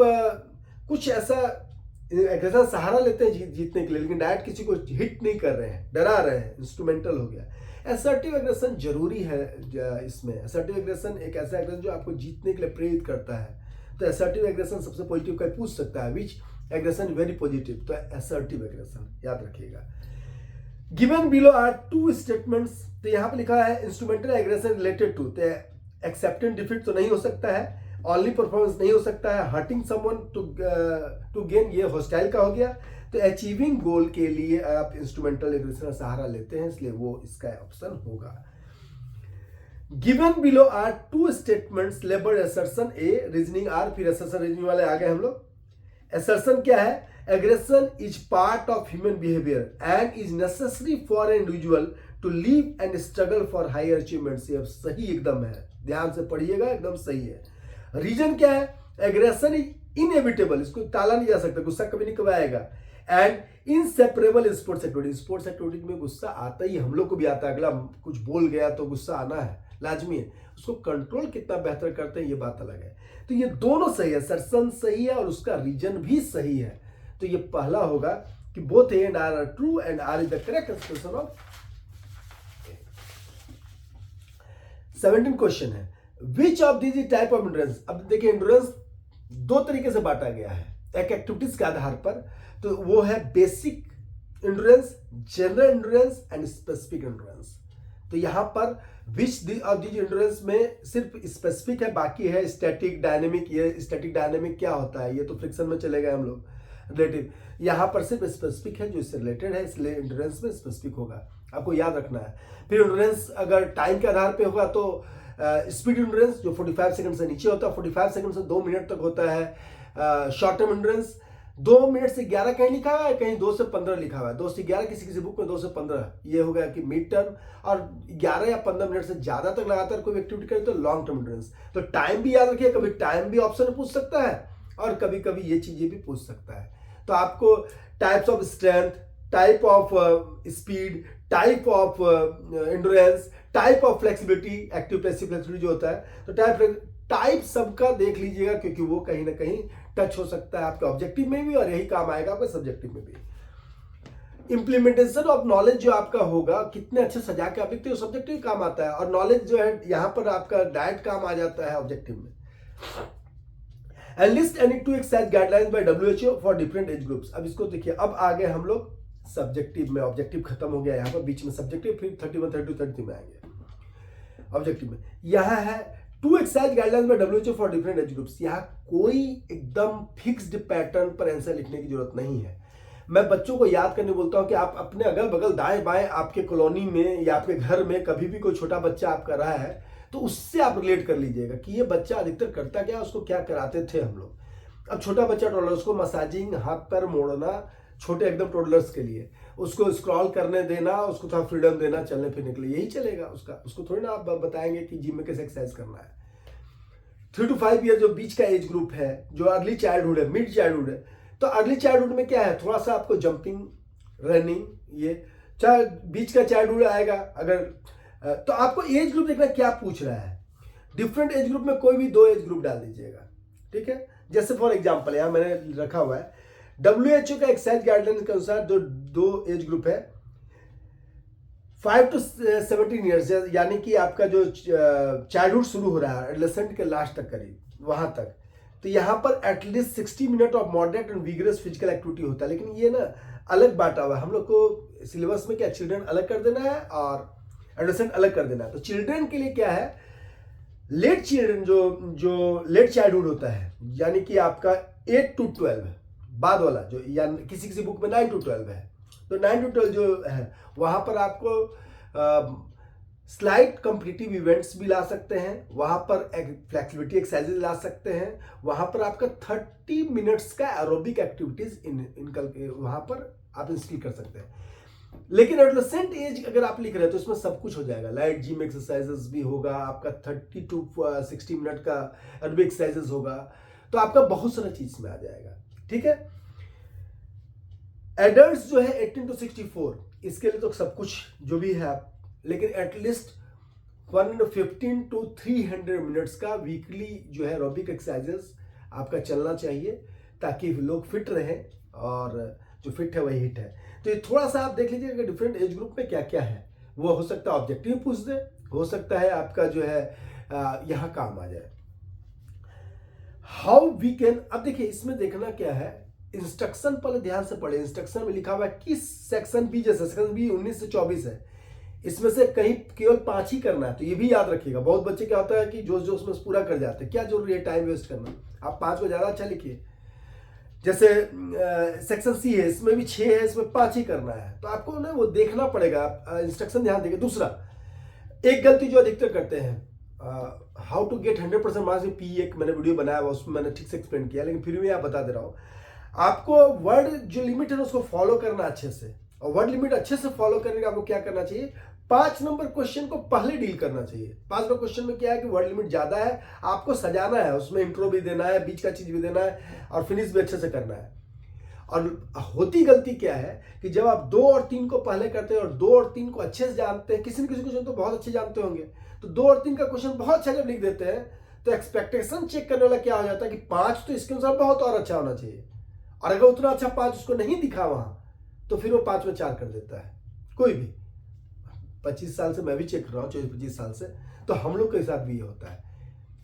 कुछ ऐसा एग्रेशन सहारा लेते हैं जीतने के लिए, लेकिन डायरेक्ट किसी को हिट नहीं कर रहे हैं, डरा रहे हैं, इंस्ट्रूमेंटल हो गया। असर्टिव एग्रेशन जरूरी है इसमें। असर्टिव एग्रेशन एक ऐसा एग्रेशन जो आपको जीतने के लिए प्रेरित करता है, तो असर्टिव एग्रेशन सबसे पॉजिटिव का पूछ सकता है, विच एग्रेशन वेरी पॉजिटिव, तो असर्टिव एग्रेशन याद रखिएगा। गिवन बिलो आर 2 स्टेटमेंट्स, तो यहाँ पे लिखा है इंस्ट्रूमेंटल एग्रेशन रिलेटेड टू, तो एक्सेप्टेंट डिफीट तो नहीं हो सकता है, ऑनली परफॉर्मेंस नहीं हो सकता है, हर्टिंग समवन टू गेन ये हॉस्टाइल का हो गया। तो अचीविंग गोल के लिए आप इंस्ट्रूमेंटल एग्रेशन का सहारा लेते हैं, इसलिए वो इसका ऑप्शन होगा। Given below are 2 statements, label assertion A, reasoning R, फिर असर्शन रीजनिंग वाले आ गए हम लोग। असर्शन क्या है? Aggression is part of human behaviour and is necessary for an individual to live and struggle for higher achievements. ये सही एकदम है, ध्यान से पढ़िएगा, एकदम सही है। रीजन क्या है? एग्रेशन इज इनएविटेबल, इसको टाला नहीं जा सकता, गुस्सा कभी नहीं कभी आएगा। And inseparable in sports activity, sports activity में गुस्सा आता ही, हम लोग को भी आता है, अगला कुछ बोल गया तो गुस्सा आना है, लाजमी है। उसको कंट्रोल कितना बेहतर करते हैं ये बात अलग है। तो ये दोनों सही है, असर्शन सही है और उसका रीजन भी सही है। तो ये पहला होगा कि both A and R are true and R is the correct expression of. 17 question है, which of this type of endurance, अब देखिए एंड्योरेंस दो तरीके से बांटा गया है, एक एक्टिविटीज के आधार पर, तो वो है basic endurance, general endurance and specific endurance. तो यहां पर विच ऑफ दिस एंड्योरेंस में सिर्फ स्पेसिफिक है, बाकी है स्टैटिक डायनेमिक। ये स्टैटिक डायनेमिक क्या होता है, ये तो फ्रिक्शन में चले गए हम लोग, रिलेटिव। यहां पर सिर्फ स्पेसिफिक है जो इससे रिलेटेड है, इसलिए एंड्योरेंस में स्पेसिफिक होगा, आपको याद रखना है। फिर एंड्योरेंस अगर टाइम के आधार पे होगा तो स्पीड एंड्योरेंस जो 45 सेकंड से नीचे होता है, 45 सेकंड से 2 मिनट तक होता है। शॉर्ट टर्म एंड्योरेंस 2 मिनट से 11 कहीं लिखा हुआ है, कहीं 2 से 15 लिखा हुआ है, 2 से 11 किसी किसी बुक में 2 से 15, ये हो गया कि मिड टर्म। और 11 या 15 मिनट से ज्यादा तक लगातार कोई एक्टिविटी करे तो लॉन्ग टर्म एंड्योरेंस। तो टाइम भी याद रखिए, कभी टाइम भी ऑप्शन में पूछ सकता है और कभी कभी ये चीजें भी पूछ सकता है। तो आपको types of strength, type of speed, type of endurance, type of flexibility, active passive flexibility जो होता है, तो टाइप सबका देख लीजिएगा, क्योंकि वो कहीं ना कहीं टच हो सकता है आपके ऑब्जेक्टिव में भी और यही काम आएगा आपके सब्जेक्टिव में भी। इंप्लीमेंटेशन ऑफ नॉलेज जो आपका होगा, कितने अच्छे सजा के आप लिखते हो, सब्जेक्टिव काम आता है, और नॉलेज जो है यहां पर आपका डायरेक्ट काम आ जाता है ऑब्जेक्टिव में। List any 2 exercise guidelines by WHO for different age groups. अब इसको देखिए, अब आगे हम लोग सब्जेक्टिव में, ऑब्जेक्टिव खत्म हो गया यहाँ पर, बीच में सब्जेक्टिव, फिर 31, 32, 33 में आएंगे ऑब्जेक्टिव में। यह है 2 exercise guidelines by WHO for different age groups. यहाँ कोई एकदम फिक्स्ड पैटर्न पर आंसर लिखने की जरूरत नहीं है। मैं बच्चों को याद करने बोलता हूँ कि आप अपने अगल बगल दाएं बाएं आपके कॉलोनी में या आपके घर में कभी भी कोई छोटा बच्चा आपका रहा है तो उससे आप रिलेट कर लीजिएगा कि ये बच्चा अधिकतर करता क्या, उसको क्या कराते थे हम लोग। अब छोटा बच्चा टोडलर, उसको मसाजिंग, हाथ पैर मोड़ना, छोटे एकदम टोडलर्स के लिए, उसको स्क्रॉल करने देना, उसको थोड़ा फ्रीडम देना चलने फिरने के लिए, यही चलेगा उसका। उसको थोड़ी ना आप बताएंगे कि जिम में कैसे एक्सरसाइज करना है। 3 to 5 ईयर जो बीच का एज ग्रुप है, जो अर्ली चाइल्डहुड है, मिड चाइल्डहुड है, तो अर्ली चाइल्डहुड में क्या है, थोड़ा सा आपको जंपिंग, रनिंग, ये चाहे बीच का चाइल्डहुड आएगा। अगर तो आपको एज ग्रुप देखना क्या पूछ रहा है। डिफरेंट एज ग्रुप में कोई भी 2 एज ग्रुप डाल दीजिएगा, ठीक है। जैसे फॉर एग्जांपल यहां मैंने रखा हुआ है WHO का एक्सरसाइज गाइडलाइन के अनुसार जो 2 एज ग्रुप है, 5 to 17 ईयर्स, यानी कि आपका जो चाइल्डहुड शुरू हो रहा है एडोलेसेंट के लास्ट तक करीब, वहां तक। तो यहाँ पर at least 60 minute of moderate and vigorous physical activity होता है। लेकिन ये ना अलग बांटा हुआ है, हम लोग को सिलेबस में क्या चिल्ड्रन अलग कर देना है और एडोलेसेंट अलग कर देना है। तो चिल्ड्रन के लिए क्या है, लेट चिल्ड्रन जो लेट चाइल्डहुड होता है, यानी कि आपका 8 to 12 बाद वाला जो, या किसी किसी बुक में 9 to 12 है, तो 9 to 12 जो है वहां पर आपको स्लाइड कॉम्पिटिटिव इवेंट्स भी ला सकते हैं, वहां पर फ्लेक्सिबिलिटी एक्सरसाइजेज ला सकते हैं, वहां पर आपका 30 मिनट्स का एरोबिक एक्टिविटीज इनकल के वहां पर आप इंस्टॉल कर सकते हैं। लेकिन एडोलेसेंट एज अगर आप लिख रहे हैं तो इसमें सब कुछ हो जाएगा, लाइट जिम एक्सरसाइजेस भी होगा, आपका 30 to 60 मिनट का एरोबिक एक्सरसाइजेस होगा, तो आपका बहुत सारा चीज में आ जाएगा, ठीक है। एडल्ट्स जो है 18 to 64, इसके लिए तो सब कुछ जो भी है आप, लेकिन एटलीस्ट 115 to 300 मिनट्स का वीकली जो है एरोबिक एक्सरसाइजेस आपका चलना चाहिए, ताकि लोग फिट रहें, और जो फिट है वही हिट है। तो ये थोड़ा सा आप देख लीजिए कि डिफरेंट एज ग्रुप में क्या क्या है, वो हो सकता है ऑब्जेक्टिव पूछ दे, हो सकता है आपका जो है यहाँ काम आ जाए। हाउ वी कैन, अब देखिए इसमें देखना क्या है, इंस्ट्रक्शन पहले ध्यान से पढ़े। इंस्ट्रक्शन में लिखा हुआ है किस सेक्शन बी, जैसे सेक्शन बी 19 से 24 है, इसमें से कहीं केवल 5 ही करना है, तो ये भी याद रखिएगा। बहुत बच्चे क्या होता है कि जोश जोश में पूरा कर जाते हैं, क्या जरूरी है टाइम वेस्ट करना, आप 5 को ज्यादा अच्छा लिखिए। जैसे सेक्शन सी है, इसमें भी 6 है, इसमें 5 ही करना है, तो आपको ना वो देखना पड़ेगा, इंस्ट्रक्शन ध्यान देंगे। दूसरा, एक गलती जो अधिकतर करते हैं, हाउ टू गेट 100% मार्क्स में P एक मैंने वीडियो बनाया हुआ, उसमें मैंने ठीक से एक्सप्लेन किया, लेकिन फिर भी आप बता दे रहा हूँ, आपको वर्ड जो लिमिट है उसको फॉलो करना अच्छे से, और वर्ड लिमिट अच्छे से फॉलो करने का आपको क्या करना चाहिए, 5 नंबर क्वेश्चन को पहले डील करना चाहिए। 5 नंबर क्वेश्चन में क्या है कि वर्ड लिमिट ज्यादा है, आपको सजाना है, उसमें इंट्रो भी देना है, बीच का चीज भी देना है, और फिनिश भी अच्छे से करना है। और होती गलती क्या है कि जब आप 2 और 3 को पहले करते हैं और 2 और 3 को अच्छे से जानते हैं, किसी न किसी क्वेश्चन तो बहुत अच्छे जानते होंगे, तो 2 और 3 का क्वेश्चन बहुत अच्छा जब लिख देते हैं, तो एक्सपेक्टेशन चेक करने वाला क्या हो जाता है कि 5 तो इसके अनुसार बहुत और अच्छा होना चाहिए, और अगर उतना अच्छा 5 उसको नहीं दिखा वहां, तो फिर वो 5 में 4 कर देता है। कोई भी 25 साल से मैं भी चेक कर रहा हूँ, 24-25 साल से, तो हम लोग के साथ भी ये होता है।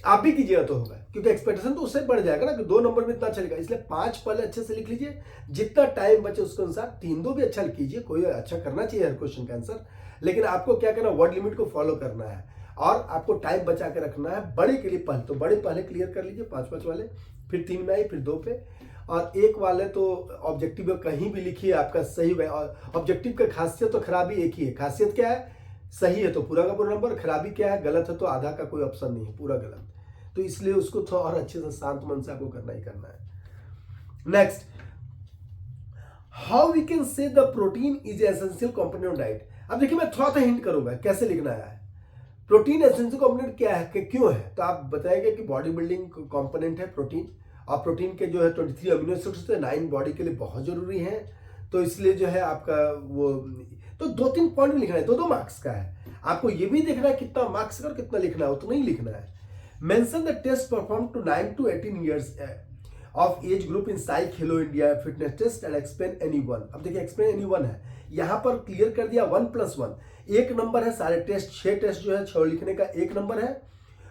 आप भी कीजिएगा तो होगा, क्योंकि एक्सपेक्टेशन तो उससे बढ़ जाएगा ना कि 2 नंबर में इतना चलेगा, इसलिए 5 पहले अच्छे से लिख लीजिए, जितना टाइम बचे उसके अनुसार 3-2 भी अच्छा कीजिए, कोई अच्छा करना चाहिए हर क्वेश्चन का आंसर, लेकिन आपको क्या करना, वर्ड लिमिट को फॉलो करना है और आपको टाइम बचा के रखना है। बड़े के लिए पहले तो बड़े पहले क्लियर कर लीजिए 5-5 वाले, फिर 3 में आई, फिर 2 पे, और 1 वाले तो ऑब्जेक्टिव कहीं भी लिखिए आपका सही है। और ऑब्जेक्टिव का खासियत तो खराबी एक ही है, खासियत क्या है, सही है तो पूरा का पूरा नंबर, खराबी क्या है, गलत है तो आधा का कोई ऑप्शन नहीं है, पूरा गलत। तो इसलिए उसको थोड़ा और अच्छे से शांत मन से आपको करना ही करना है। Next, how we can say the protein is essential component of diet. अब देखिए मैं थोड़ा सा हिंट करूंगा कैसे लिखना है। प्रोटीन एसेंशियल कंपोनेंट क्या है कि क्यों है, तो आप बताएंगे कि बॉडी बिल्डिंग कंपोनेंट है प्रोटीन, और प्रोटीन के जो है 23 अमीनो एसिड्स थे, 9 बॉडी के लिए बहुत जरूरी है, तो इसलिए जो है आपका वो, तो 2-3 पॉइंट में लिखना है, 2-2 मार्क्स का है। आपको ये भी देखना है कितना मार्क्स का और कितना लिखना है, उतना ही लिखना है। Mention the test perform to 9 to 18 years of age group in SAI Khelo India fitness test and explain any one. अब देखिए एक्सप्लेन एनी वन है, यहां पर क्लियर कर दिया 1+1 1 नंबर है, सारे टेस्ट 6 टेस्ट जो है 6 लिखने का 1 नंबर है,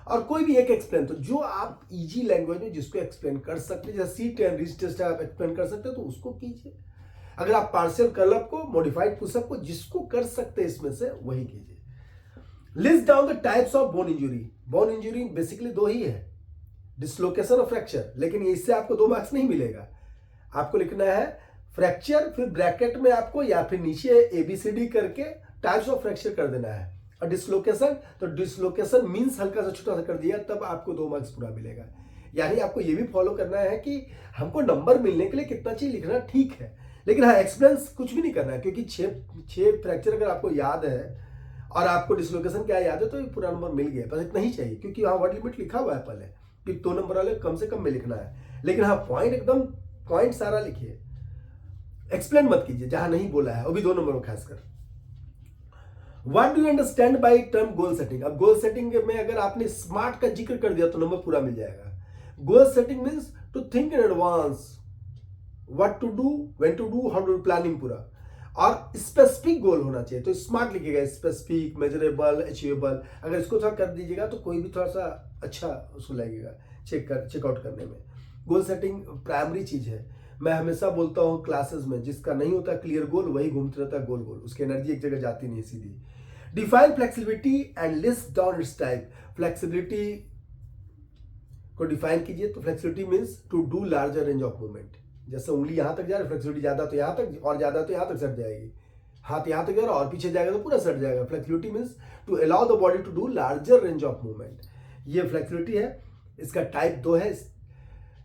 और कोई भी एक एक्सप्लेन, तो जो आप इजी लैंग्वेज में जिसको एक्सप्लेन कर सकते हैं, जैसे C10 रिच टेस्ट आप एक्सप्लेन कर सकते हैं तो उसको कीजिए। अगर आप पार्शियल कर्ल को, मॉडिफाइड पुशअप को, जिसको कर सकते हैं इसमें से वही कीजिए। List down the types of bone injury. Bone injury basically 2 ही है, डिसलोकेशन और फ्रैक्चर, लेकिन इससे आपको 2 मार्क्स नहीं मिलेगा। आपको लिखना है फ्रैक्चर, फिर ब्रैकेट में आपको या फिर नीचे ABCD करके टाइप्स ऑफ फ्रैक्चर कर देना है, और डिसलोकेशन, तो डिसलोकेशन मीन्स हल्का सा छोटा सा कर दिया, तब आपको 2 मार्क्स पूरा मिलेगा। यानी आपको ये भी फॉलो करना है कि हमको नंबर मिलने के लिए कितना चीज लिखना ठीक है, लेकिन हाँ एक्सपीरियंस कुछ भी नहीं करना है, क्योंकि 6 फ्रैक्चर अगर आपको याद है और आपको डिसलोकेशन क्या याद है तो ये पूरा नंबर मिल गया, बस इतना ही चाहिए, क्योंकि हाँ वर्ड लिमिट लिखा हुआ है पहले कि 2 नंबर वाले कम से कम में लिखना है, लेकिन हाँ पॉइंट एकदम पॉइंट सारा लिखिए, एक्सप्लेन मत कीजिए जहां नहीं बोला है, वो भी 2 नंबर में खासकर। What do you understand by term goal setting. अब गोल सेटिंग में अगर आपने स्मार्ट का जिक्र कर दिया तो नंबर पूरा मिल जाएगा। Goal setting means to think in advance, what to do, when to do, how to, planning पूरा, और स्पेसिफिक गोल होना चाहिए, तो स्मार्ट लिखिएगा, स्पेसिफिक, मेजरेबल, अचीवेबल। अगर इसको थोड़ा कर दीजिएगा तो कोई भी थोड़ा सा अच्छा उसको लगेगा चेकआउट करने में। गोल सेटिंग प्राइमरी चीज है, मैं हमेशा बोलता हूँ क्लासेस में, जिसका नहीं होता क्लियर गोल वही घूमते रहता है गोल गोल, उसकी एनर्जी एक जगह जाती नहीं सीधी। Define flexibility and list down its type. Flexibility को डिफाइन कीजिए, तो flexibility means to do larger range of movement, जैसे उंगली यहां तक जा रही है, फ्लेक्सिबिलिटी ज्यादा तो यहां तक, और ज्यादा तो यहां तक सट जाएगी, हाथ यहां तक जा रहा और पीछे जाएगा तो पूरा सट जाएगा। Flexibility means to allow the body to do larger range of movement, ये फ्लेक्सिबिलिटी है। इसका टाइप 2 है,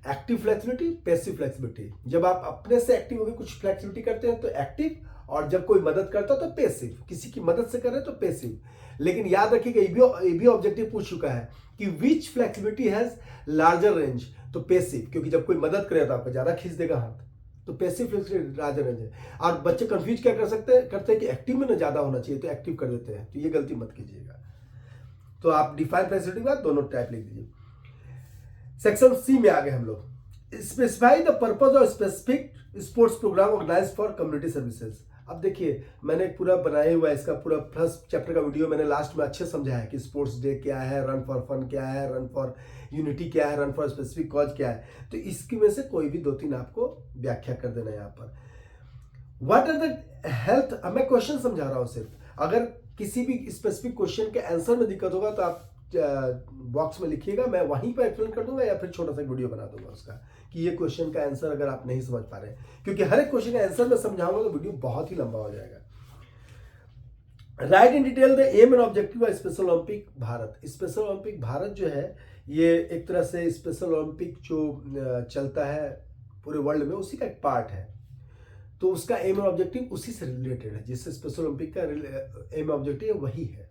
एक्टिव फ्लेक्सिबिलिटी, पैसिव फ्लेक्सिबिलिटी। जब आप अपने से एक्टिव होकर कुछ फ्लेक्सिबिलिटी करते हैं तो एक्टिव, और जब कोई मदद करता है तो पैसिव, किसी की मदद से कर रहे हैं तो पैसिव। लेकिन याद रखिएगा ये भी ऑब्जेक्टिव पूछ चुका है कि विच फ्लेक्सिबिलिटी हैज लार्जर रेंज, तो पैसिव, क्योंकि जब कोई मदद करे तो आपको ज्यादा खींच देगा हाथ, तो पैसिव फ्लेक्सिबिलिटी लार्जर रेंज है। और बच्चे कंफ्यूज क्या करते हैं कि एक्टिव में ना ज्यादा होना चाहिए तो एक्टिव कर देते हैं, तो ये गलती मत कीजिएगा। तो आप डिफाइन फ्लेक्सिबिलिटी के बाद दोनों टाइप लिख दीजिए। सेक्शन C में आ गए हम लोग। Specify the purpose of specific sports programme organise for community services. अब देखिए मैंने पूरा बनाया हुआ है, इसका पूरा फर्स्ट चैप्टर का वीडियो मैंने लास्ट में अच्छे समझा है कि स्पोर्ट्स डे क्या है, रन फॉर फन क्या है, रन फॉर यूनिटी क्या है, रन फॉर स्पेसिफिक कॉज क्या है, तो इसकी में से कोई भी 2-3 आपको व्याख्या कर देना है यहाँ पर। व्हाट आर द हेल्थ, अब मैं क्वेश्चन समझा रहा हूँ सिर्फ, अगर किसी भी स्पेसिफिक क्वेश्चन के आंसर में दिक्कत होगा तो आप बॉक्स में लिखिएगा, मैं वहीं पर एक्सप्लेन कर दूंगा या फिर छोटा सा वीडियो बना दूंगा उसका कि ये क्वेश्चन का आंसर अगर आप नहीं समझ पा रहे हैं, क्योंकि हर एक क्वेश्चन का आंसर मैं समझाऊंगा तो वीडियो बहुत ही लंबा हो जाएगा। Write in detail the aim and objective of special Olympic Bharat. Special Olympic Bharat जो है ये एक तरह से स्पेशल ओलंपिक जो चलता है पूरे वर्ल्ड में उसी का एक पार्ट है, तो उसका एम एंड ऑब्जेक्टिव उसी से रिलेटेड है, जिससे स्पेशल ओलंपिक का एम ऑब्जेक्टिव वही है।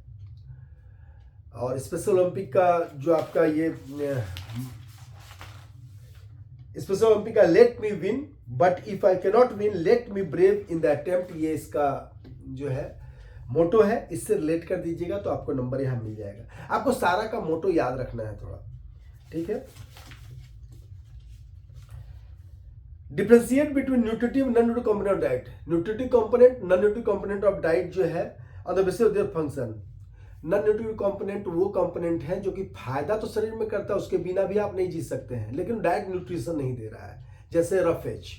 और स्पेशल ओलंपिक का जो आपका ये स्पेशल ओलंपिक का let me win but if I can not win let me brave in the attempt, ये इसका जो है मोटो है, इससे रिलेट कर दीजिएगा तो आपको नंबर यहां मिल जाएगा। आपको सारा का मोटो याद रखना है थोड़ा, ठीक है। Differentiate between nutritive non nutritive component of diet. Nutritive component non nutritive component of diet जो है on the basis of their function, non nutritive component वो कंपोनेंट है जो कि फायदा तो शरीर में करता है, उसके बिना भी आप नहीं जी सकते हैं, लेकिन डायरेक्ट न्यूट्रिशन नहीं दे रहा है। जैसे रफेज,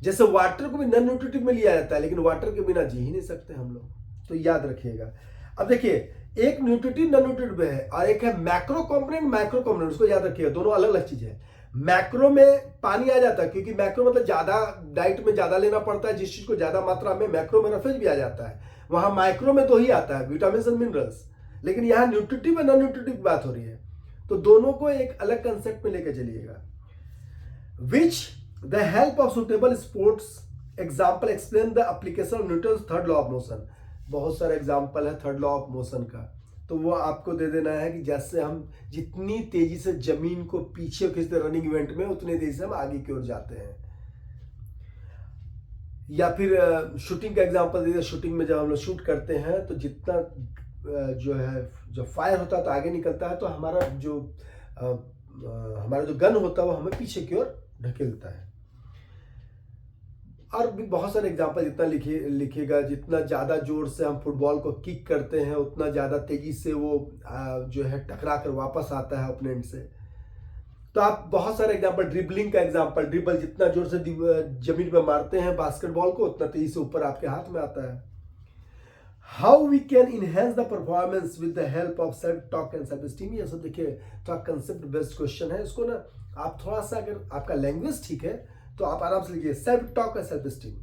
जैसे वाटर को भी नॉन न्यूट्रिटिव में लिया जाता है, लेकिन वाटर के बिना जी ही नहीं सकते हम लोग, तो याद रखिएगा। अब देखिए, एक न्यूट्रिटिव नॉन न्यूट्रिटिव है और एक है मैक्रो कंपोनेंट माइक्रो कंपोनेंट, उसको याद रखिएगा, दोनों अलग अलग चीज है। मैक्रो में पानी आ जाता है, क्योंकि मैक्रो मतलब ज्यादा डाइट में ज्यादा लेना पड़ता है, जिस चीज को ज्यादा मात्रा में, मैक्रो में रफेज भी आ जाता है। वहां माइक्रो में तो ही आता है विटामिन एंड मिनरल्स, लेकिन यहाँ न्यूट्रिटिव और नॉन न्यूट्रिटिव की बात हो रही है, तो दोनों को एक अलग कंसेप्ट में लेकर चलिएगा। Which the help of suitable sports example explain the application of Newton's third law of motion. बहुत सारे एग्जाम्पल है थर्ड लॉ ऑफ मोशन का, तो वो आपको दे देना है कि जैसे हम जितनी तेजी से जमीन को पीछे खींचते रनिंग इवेंट में, उतनी तेजी से हम आगे की ओर जाते हैं। या फिर शूटिंग का एग्जांपल दे दिया, शूटिंग में जब हम लोग शूट करते हैं तो जितना जो है जब फायर होता है तो आगे निकलता है, तो हमारा जो गन होता है वो हमें पीछे की ओर ढकेलता है। और भी बहुत सारे एग्जांपल, जितना लिखिएगा, जितना ज़्यादा जोर से हम फुटबॉल को किक करते हैं, उतना ज़्यादा तेजी से वो जो है टकरा कर वापस आता है ओपोनेंट से। तो आप बहुत सारे एग्जांपल, ड्रिबलिंग का एग्जांपल, ड्रिबल जितना जोर से जमीन पर मारते हैं बास्केटबॉल को, उतना तेजी से ऊपर आपके हाथ में आता है। How we can enhance the performance with the help of self talk and self esteem. ये सब देखिए थोड़ा कंसेप्ट बेस्ड क्वेश्चन है, इसको ना आप थोड़ा सा, अगर आपका लैंग्वेज ठीक है तो आप आराम से लिखिए, सेल्फ टॉक और सेल्फ एस्टीम,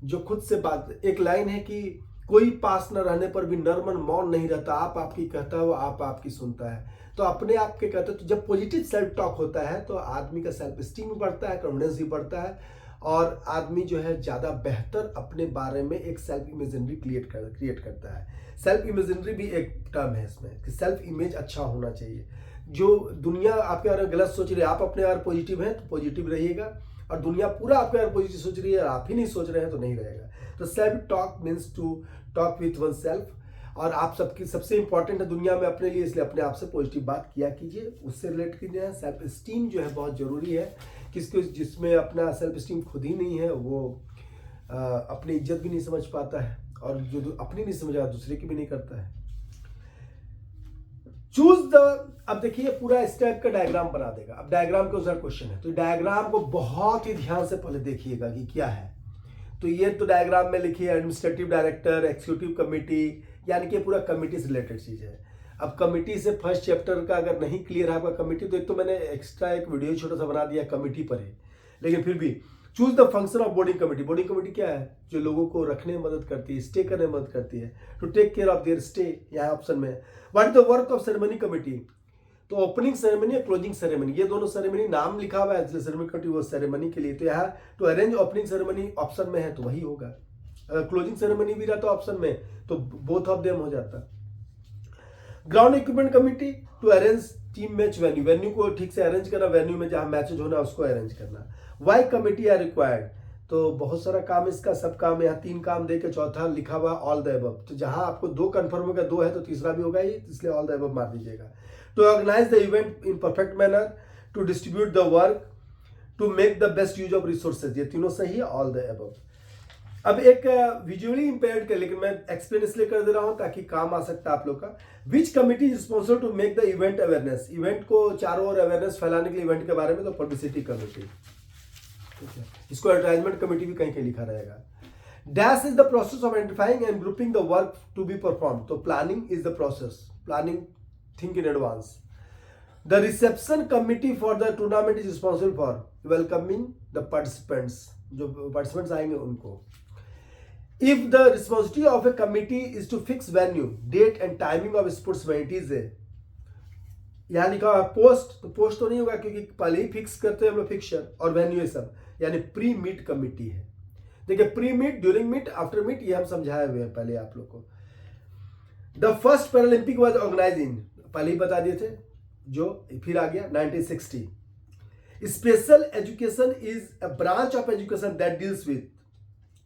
जो खुद से बात। एक लाइन है कि कोई पास न रहने पर भी नरमन मौन नहीं रहता, आप आपकी कहता है वो आप आपकी सुनता है। तो अपने आप के कहते, तो जब पॉजिटिव सेल्फ टॉक होता है तो आदमी का सेल्फ एस्टीम भी बढ़ता है, कॉन्फिडेंस भी बढ़ता है, और आदमी जो है ज्यादा बेहतर अपने बारे में एक सेल्फ इमेजिनरी क्रिएट करता है। सेल्फ इमेजिनरी भी एक टर्म है इसमें, कि सेल्फ इमेज अच्छा होना चाहिए। जो दुनिया आपके बारे में गलत सोच रही है, आप अपने बारे में पॉजिटिव हैं तो पॉजिटिव रहिएगा, और दुनिया पूरा आपके बारे में पॉजिटिव सोच रही है और आप ही नहीं सोच रहे हैं तो नहीं रहेगा। तो self talk means to talk with one self, और आप सबकी सबसे इंपॉर्टेंट है दुनिया में अपने लिए, इसलिए अपने आप से पॉजिटिव बात किया कीजिए, उससे रिलेट कीजिए। सेल्फ एस्टीम जो है बहुत जरूरी है, किसको जिसमें अपना सेल्फ एस्टीम खुद ही नहीं है वो अपनी इज्जत भी नहीं समझ पाता है, और जो अपनी नहीं समझा दूसरे की भी नहीं करता है। चूज द, अब देखिए पूरा स्टेप का डायग्राम बना देगा। अब डायग्राम के अनुसार क्वेश्चन है, तो डायग्राम को बहुत ही ध्यान से पहले देखिएगा कि क्या है। तो ये तो डायग्राम में लिखिए एडमिनिस्ट्रेटिव डायरेक्टर, एक्जीक्यूटिव कमेटी, यानी कि पूरा कमेटी से रिलेटेड चीज है। अब कमेटी से फर्स्ट चैप्टर का अगर नहीं क्लियर है आपका कमेटी, तो एक तो मैंने एक्स्ट्रा एक वीडियो छोटा सा बना दिया कमेटी पर ही, लेकिन फिर भी choose the function of boarding committee. Boarding committee क्या है? जो लोगों को रखने में मदद करती है, स्टे करने में मदद करती है, to take care of their stay, यहाँ ऑप्शन में। What is the work of ceremony committee? तो ओपनिंग सेरेमनी या क्लोजिंग सेरेमनी, ये दोनों सेरेमनी नाम लिखा हुआ है, सेरेमनी कमेटी वो सेरेमनी के लिए, तो यहाँ to arrange opening ceremony option में है तो वही होगा। क्लोजिंग सेरेमनी भी रहता ऑप्शन में तो बोथ ऑफ देम हो जाता। Ground equipment committee to arrange team match venue, venue को ठीक से अरेंज करना, वेन्यू में जहां मैचेज होना उसको अरेंज करना। वाई कमेटी आर रिक्वायर्ड, तो बहुत सारा काम इसका, सब काम यहाँ 3 काम दे के चौथा लिखा हुआ ऑल द अबव, तो जहां आपको 2 कंफर्म होगा, 2 है तो तीसरा भी होगा ही, इसलिए ऑल द अबव मार दीजिएगा। To organise the event in perfect manner, to distribute the work, to make the best use of resources, ये तीनों सही है, ऑल द अबव। अब एक विजुअली इंपेयर्ड के, लेकिन मैं एक्सप्लेन इसलिए कर दे रहा हूं ताकि काम आ सकता है आप लोग का। Which committee is responsible to make the event awareness, event को चारों ओर अवेयरनेस फैलाने के लिए इवेंट के बारे में, तो पब्लिसिटी कमेटी, ठीक है, इसको एडवर्टाइजमेंट कमेटी भी कहीं कहीं लिखा रहेगा। Dash is the process of identifying and grouping the work to be perform, तो planning is the process, planning, think in advance. The reception committee for the tournament is responsible for welcoming the participants, जो पार्टिसिपेंट्स आएंगे उनको। If the responsibility of a committee is to fix venue, date and timing of sports events है, यहाँ लिखा हुआ पोस्ट, तो पोस्ट तो नहीं होगा क्योंकि पहले ही फिक्स करते हैं हम लोग फिक्सचर और वेन्यू ये सब, यानी प्री मीट कमिटी है। देखिए pre meet, during meet, after meet, ये हम समझाए हुए हैं पहले आप लोग को। The first Paralympic was organise in, पहले ही बता दिए थे, जो फिर आ गया 1960। Special education is a branch of education that deals with,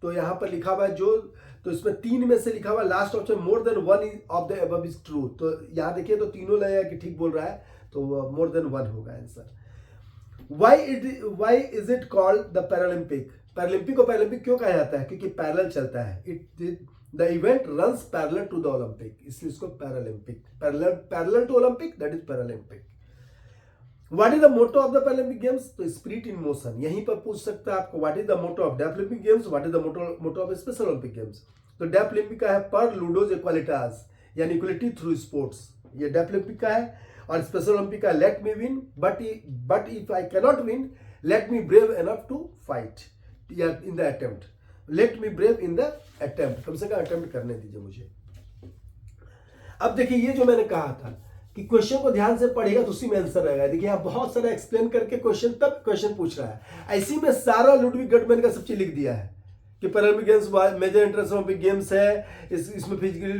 तो यहां पर लिखा हुआ है जो, तो इसमें 3 में से लिखा हुआ last option more than 1 of the above is true, तो यहां देखिए तो तीनों लगेगा कि ठीक बोल रहा है, तो मोर देन 1 होगा answer. Why is it called the Paralympic, Paralympic को पैरालंपिक क्यों कहा जाता है? क्योंकि पैरेलल चलता है, the event runs parallel to the Olympic, इसलिए इसको Paralympic, parallel to Olympic, that is Paralympic. What is the motto of the Paralympic games? तो स्पिरिट इन मोशन, यहीं पर पूछ सकता है आपको। What is the motto of Deaflympic games? What is the motto of special Olympic games? तो डेफलिम्पिक का है पर लूडोज इक्वालिटास, यानी इक्वलिटी थ्रू स्पोर्ट्स, ये डेफलिम्पिक का है। और स्पेशल ओलंपिक का let me win but if I cannot win let me brave enough to fight या in the attempt, let me brave in the attempt, कम से कम अटेम्प्ट करने दीजिए मुझे। अब देखिए ये जो मैंने कहा था कि क्वेश्चन को ध्यान से पढ़ेगा तो उसी में आंसर रहेगा। देखिए यहाँ बहुत सारा एक्सप्लेन करके क्वेश्चन तब क्वेश्चन पूछ रहा है। ऐसी में सारा लुडविग गटमैन का सब चीज लिख दिया है कि Paralympic games major international Olympic games है, इसमें फिजिकली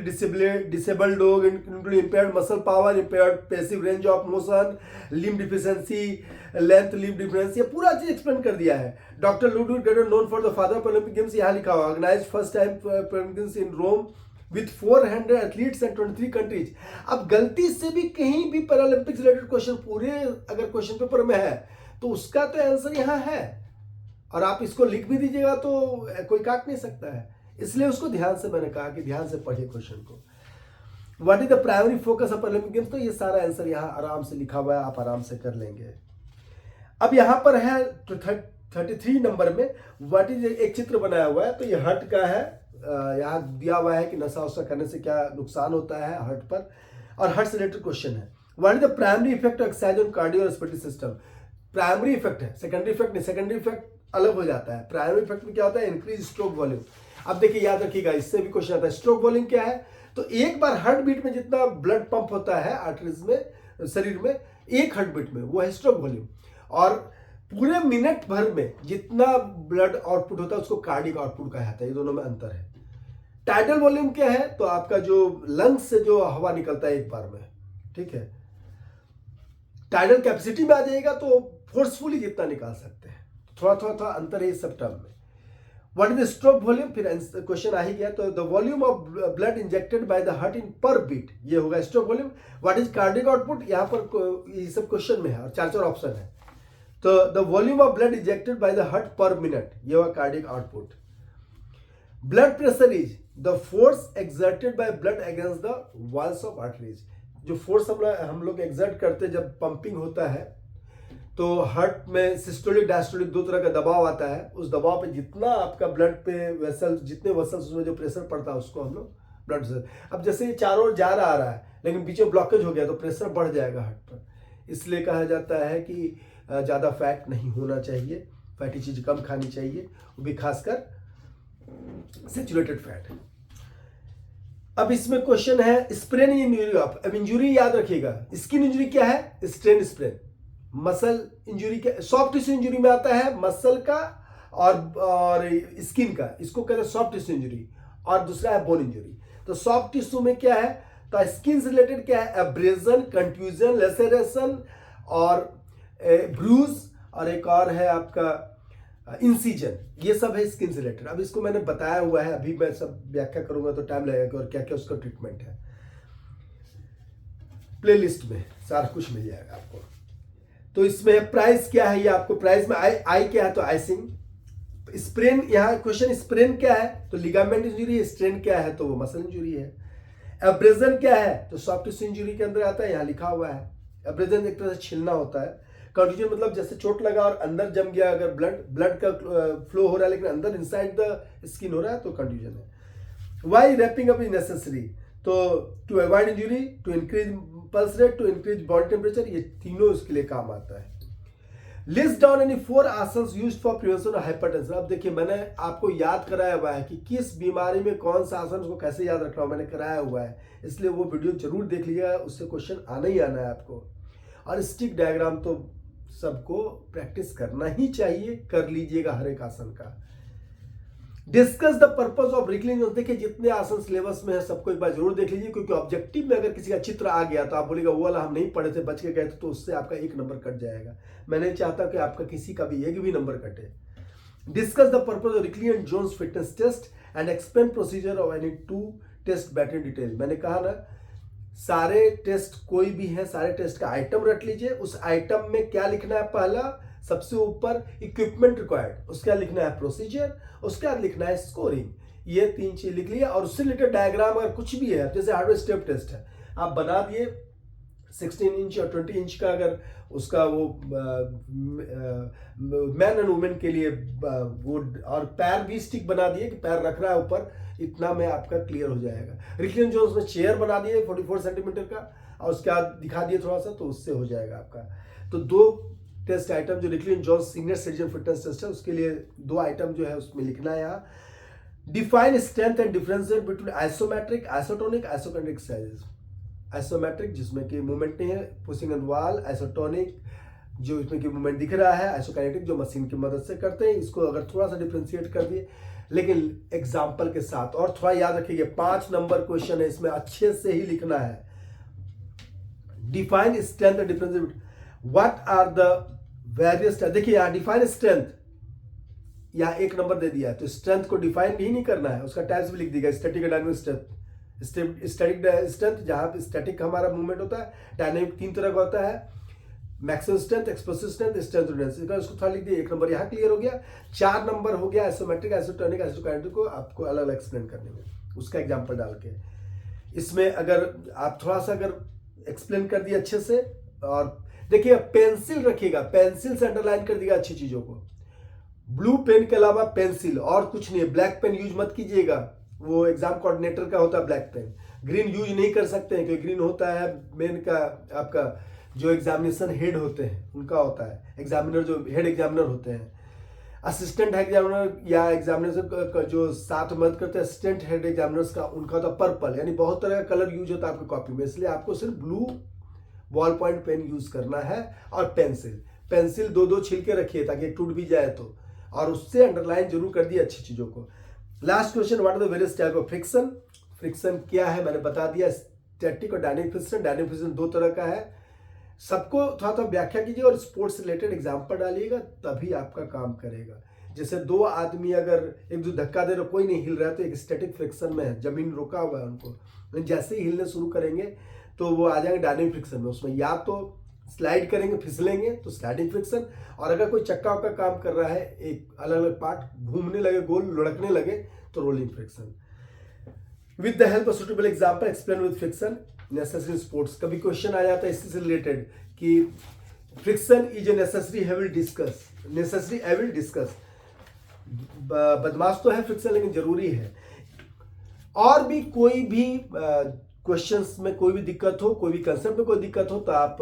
डिसेबल्ड लोग, including impaired muscle power, impaired passive range of motion, limb deficiency, length limb difference, ये पूरा चीज एक्सप्लेन कर दिया है। Doctor Ludwig Guttmann known for the father of Olympic games, यहाँ लिखा हुआ organise first time Paralympic games in Rome with 400 athletes and 23 countries. अब गलती से भी कहीं भी पैरालंपिक से रिलेटेड क्वेश्चन पूरे अगर क्वेश्चन पेपर में है तो उसका तो आंसर यहाँ है, और आप इसको लिख भी दीजिएगा तो कोई काट नहीं सकता है। इसलिए उसको ध्यान से, मैंने कहा कि ध्यान से पढ़िए क्वेश्चन को। What is the primary focus of Paralympic games? तो ये सारा आंसर यहाँ आराम से लिखा हुआ है, आप आराम से कर लेंगे। अब यहाँ पर है 33 नंबर में व्हाट इज, एक चित्र बनाया हुआ है, तो ये हर्ट का है। यहाँ दिया हुआ है कि नशा वशा करने से क्या नुकसान होता है हार्ट पर, और हार्ट से रिलेटेड क्वेश्चन है। What is the primary effect of exercise on cardio respiratory system? Primary effect है, सेकेंडरी इफेक्ट नहीं, सेकेंडरी इफेक्ट अलग हो जाता है। प्राइमरी इफेक्ट में क्या होता है? Increase stroke volume. अब देखिए याद रखिएगा, इससे भी क्वेश्चन आता है। स्ट्रोक वॉल्यूम क्या है? तो एक बार हार्ट बीट में जितना ब्लड पंप होता है आर्टरीज में, शरीर में, एक हार्ट बीट में, वो है स्ट्रोक वॉल्यूम। और पूरे मिनट भर में जितना ब्लड आउटपुट होता है उसको कार्डिक आउटपुट कहा जाता है। ये दोनों में अंतर है। टाइडल वॉल्यूम क्या है? तो आपका जो लंग्स से जो हवा निकलता है एक बार में, ठीक है। टाइडल कैपेसिटी में आ जाएगा तो फोर्सफुली जितना निकाल सकते हैं, थोड़ा अंतर है इस सब टर्म में। What is the stroke volume? फिर क्वेश्चन आ ही गया, तो the volume of blood injected by the heart in पर बीट, ये होगा stroke volume. What is cardiac output? यहाँ पर ये सब क्वेश्चन में है और 4 ऑप्शन है। तो the volume of blood injected by the heart पर मिनट, ये होगा cardiac output. Blood pressure is the force exerted by blood against the walls of arteries. जो फोर्स हम लोग एक्सर्ट करते हैं जब पंपिंग होता है, तो हार्ट में सिस्टोलिक डायस्टोलिक 2 तरह का दबाव आता है। उस दबाव पे जितना आपका ब्लड पे वेसल, जितने वेसल्स उसमें जो प्रेशर पड़ता है उसको हम लोग ब्लड प्रेशर। अब जैसे ये चारों ओर जा रहा है लेकिन बीच में ब्लॉकेज हो गया तो प्रेशर बढ़ जाएगा हार्ट पर। इसलिए कहा जाता है कि ज़्यादा फैट नहीं होना चाहिए, फैटी चीज़ कम खानी चाहिए, वो भी खासकर सैचुरेटेड फैट। अब इसमें क्वेश्चन है स्प्रेन इंजरी ऑफ। अब इंजरी याद रखिएगा, स्किन इंजरी क्या है? Strain sprain. मसल इंजरी क्या? सॉफ्ट टिश्यू इंजरी में आता है मसल का और स्किन का, इसको कहते हैं सॉफ्ट टिश्यू इंजरी। और दूसरा है बोन इंजरी। तो सॉफ्ट टिश्यू में क्या है? तो स्किन से रिलेटेड क्या है? एब्रेजन, कंट्यूजन, लेसेरेशन और ब्रूज, और एक और है आपका इंसिजन। ये सब है स्किन से रिलेटेड। अब इसको मैंने बताया हुआ है, अभी मैं सब व्याख्या करूंगा तो टाइम लगेगा, और क्या क्या उसका ट्रीटमेंट है। प्लेलिस्ट में सारा कुछ मिल जाएगा आपको। तो इसमें प्राइस क्या है, ये आपको प्राइस में आई क्या है? तो आइसिंग। स्प्रेन, यहाँ क्वेश्चन स्प्रेन क्या है? तो लिगामेंट इंजरी है। स्ट्रेन क्या है? तो वो मसल इंजरी है। एब्रेजन क्या है? तो सॉफ्ट टिश्यू इंजरी के अंदर आता है, यहाँ लिखा हुआ है। एब्रेजन एक तरह से छिलना होता है। कंट्यूजन मतलब जैसे चोट लगा और अंदर जम गया, अगर ब्लड का फ्लो हो रहा है लेकिन अंदर इनसाइड द स्किन हो रहा है तो कंट्यूजन है। Why wrapping up is necessary? तो to avoid injury, to increase pulse rate, to increase body temperature, ये तीनों इसके लिए काम आता है। List down any 4 asanas used for prevention of hypertension. अब देखिए मैंने आपको याद कराया हुआ है कि किस बीमारी में कौन सा आसन, उसको कैसे याद रखना हो, मैंने कराया हुआ है। इसलिए वो वीडियो जरूर देख लीजिएगा, उससे क्वेश्चन आना ही आना है आपको। और स्टिक डायग्राम तो सबको प्रैक्टिस करना ही चाहिए, कर लीजिएगा हर एक आसन का। Discuss the purpose of reclining. देखिए जितने आसन सिलेबस में है सबको एक बार जरूर देख लीजिए, क्योंकि ऑब्जेक्टिव में अगर किसी का चित्र आ गया तो आप बोलेगा वो वाला हम नहीं पढ़े थे, बच के गए थे, तो उससे आपका 1 नंबर कट जाएगा। मैं नहीं चाहता कि आपका किसी का भी 1 भी नंबर कटे। Discuss the purpose of Rikli and Jones fitness test and explain procedure of any 2 test battery in detail. मैंने कहा ना, सारे टेस्ट कोई भी है, सारे टेस्ट का आइटम रख लीजिए। उस आइटम में क्या लिखना है? पहला सबसे ऊपर इक्विपमेंट रिक्वायर्ड, उसके बाद लिखना है प्रोसीजर, उसके बाद लिखना है स्कोरिंग। ये 3 चीज लिख लिया और उससे रिलेटेड डायग्राम अगर कुछ भी है, जैसे हार्डवेयर स्टेप टेस्ट है, आप बना दिए 16 इंच और 20 इंच का, अगर उसका वो मैन एंड वुमेन के लिए वो, और पैर भी स्टिक बना दिए कि पैर रख रहा है ऊपर, इतना में आपका क्लियर हो जाएगा। रिकलिन जोन्स में चेयर बना दिए 44 सेंटीमीटर का और उसके बाद दिखा दिए थोड़ा सा, तो उससे हो जाएगा आपका। तो 2 टेस्ट आइटम जो Rikli Jones senior citizen fitness test है, उसके लिए 2 आइटम जो है उसमें लिखना है यहाँ। Define strength and differentiate between isometric, isotonic, isokinetic exercises. Isometric जिसमें कि मूवमेंट नहीं है, पुशिंग ऑन वॉल। आइसोटोनिक जो इसमें कि मूवमेंट दिख रहा है। आइसोकाइनेटिक जो मशीन की मदद से करते हैं। इसको अगर थोड़ा सा डिफरेंशिएट कर दिए, लेकिन एग्जाम्पल के साथ। और थोड़ा याद रखिए 5 नंबर क्वेश्चन है, इसमें अच्छे से ही लिखना है। Define strength and differentiate, what are the various. देखिए यहाँ डिफाइन स्ट्रेंथ, यहाँ 1 नंबर दे दिया है, तो स्ट्रेंथ को डिफाइन ही नहीं करना है, उसका टाइप्स भी लिख दिया। स्टैटिक और डायनामिक स्ट्रेंथ। स्टैटिक स्ट्रेंथ जहां पे स्टैटिक हमारा मूवमेंट होता है, डायनामिक 3 तरह का होता है, maximum strength, explosive strength, strength range. उसको थोड़ा लिख दिया, 1 नंबर यहाँ क्लियर हो गया। 4 नंबर हो गया आइसोमेट्रिक, आइसोटोनिक, आइसोकाइनेटिक को आपको अलग अलग एक्सप्लेन करने में, उसका एग्जाम्पल डाल के। इसमें अगर आप थोड़ा सा अगर एक्सप्लेन कर दिए अच्छे से, और देखिए पेंसिल रखिएगा, पेंसिल से अंडरलाइन कर दिएगा अच्छी चीजों को। ब्लू पेन के अलावा पेंसिल और कुछ नहीं है। ब्लैक पेन यूज मत कीजिएगा, वो एग्जाम कोऑर्डिनेटर का होता है ब्लैक पेन। ग्रीन यूज नहीं कर सकते हैं, क्योंकि ग्रीन होता है मेन का, आपका जो एग्जामिनेशन हेड होते हैं उनका होता है। एग्जामिनर जो हेड एग्जामिनर होते हैं, असिस्टेंट एग्जामिनर या एग्जामिनेशन जो साथ मदद करते हैं असिस्टेंट हेड एग्जामिनर्स का, उनका होता है पर्पल। यानी बहुत तरह का कलर यूज होता है आपकी कॉपी में, इसलिए आपको सिर्फ blue ball point pen use करना है। और पेंसिल, पेंसिल 2-2 छिलके रखिए ताकि टूट भी जाए तो, और उससे अंडरलाइन जरूर कर दिए अच्छी चीजों को। Last question, what are the various type of friction. Friction क्या है मैंने बता दिया। स्टैटिक और डायनामिक फ्रिक्शन। डायनामिक फ्रिक्शन 2 तरह का है, सबको थोड़ा थोड़ा व्याख्या कीजिए और स्पोर्ट्स रिलेटेड एग्जाम्पल डालिएगा, तभी आपका काम करेगा। जैसे 2 आदमी अगर एक दूसरे धक्का दे रहे, कोई नहीं हिल रहा है, तो एक स्टैटिक फ्रिक्शन में है, जमीन रुका हुआ है उनको। जैसे ही हिलने शुरू करेंगे तो वो आ जाएंगे डायनामिक फ्रिक्शन में। उसमें या तो स्लाइड करेंगे, फिसलेंगे तो स्लाइडिंग फ्रिक्शन, और अगर कोई चक्का का काम कर रहा है, एक अलग अलग पार्ट घूमने लगे, गोल लुढ़कने लगे, तो rolling friction. With the help of suitable example explain with friction necessary sports. कभी क्वेश्चन आ जाता है इससे रिलेटेड कि friction is a necessary, I will discuss. Necessary, I will discuss. बदमाश तो है फ्रिक्शन, लेकिन जरूरी है। और भी कोई भी क्वेश्चंस में कोई भी दिक्कत हो, कोई भी कंसेप्ट में कोई दिक्कत हो, तो आप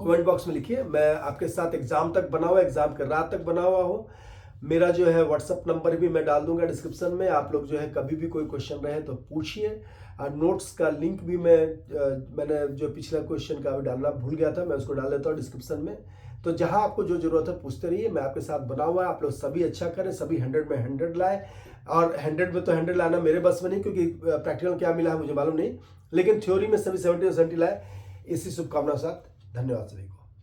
कमेंट बॉक्स में लिखिए। मैं आपके साथ एग्जाम तक बना हुआ, एग्जाम के रात तक बना हुआ हूँ। मेरा जो है व्हाट्सअप नंबर भी मैं डाल दूंगा डिस्क्रिप्शन में। आप लोग जो है कभी भी कोई क्वेश्चन रहे तो पूछिए। और नोट्स का लिंक भी मैंने जो पिछला क्वेश्चन का डालना भूल गया था, मैं उसको डाल देता हूँ डिस्क्रिप्शन में। तो जहां आपको जो जरूरत है पूछते रहिए, मैं आपके साथ बना हुआ है। आप लोग सभी अच्छा करें, सभी 100 में 100 लाए। और 100 में तो 100 लाना मेरे बस में नहीं, क्योंकि प्रैक्टिकल क्या मिला है मुझे मालूम नहीं, लेकिन थ्योरी में सभी 70 लाए। इसी शुभकामना के साथ धन्यवाद सभी को।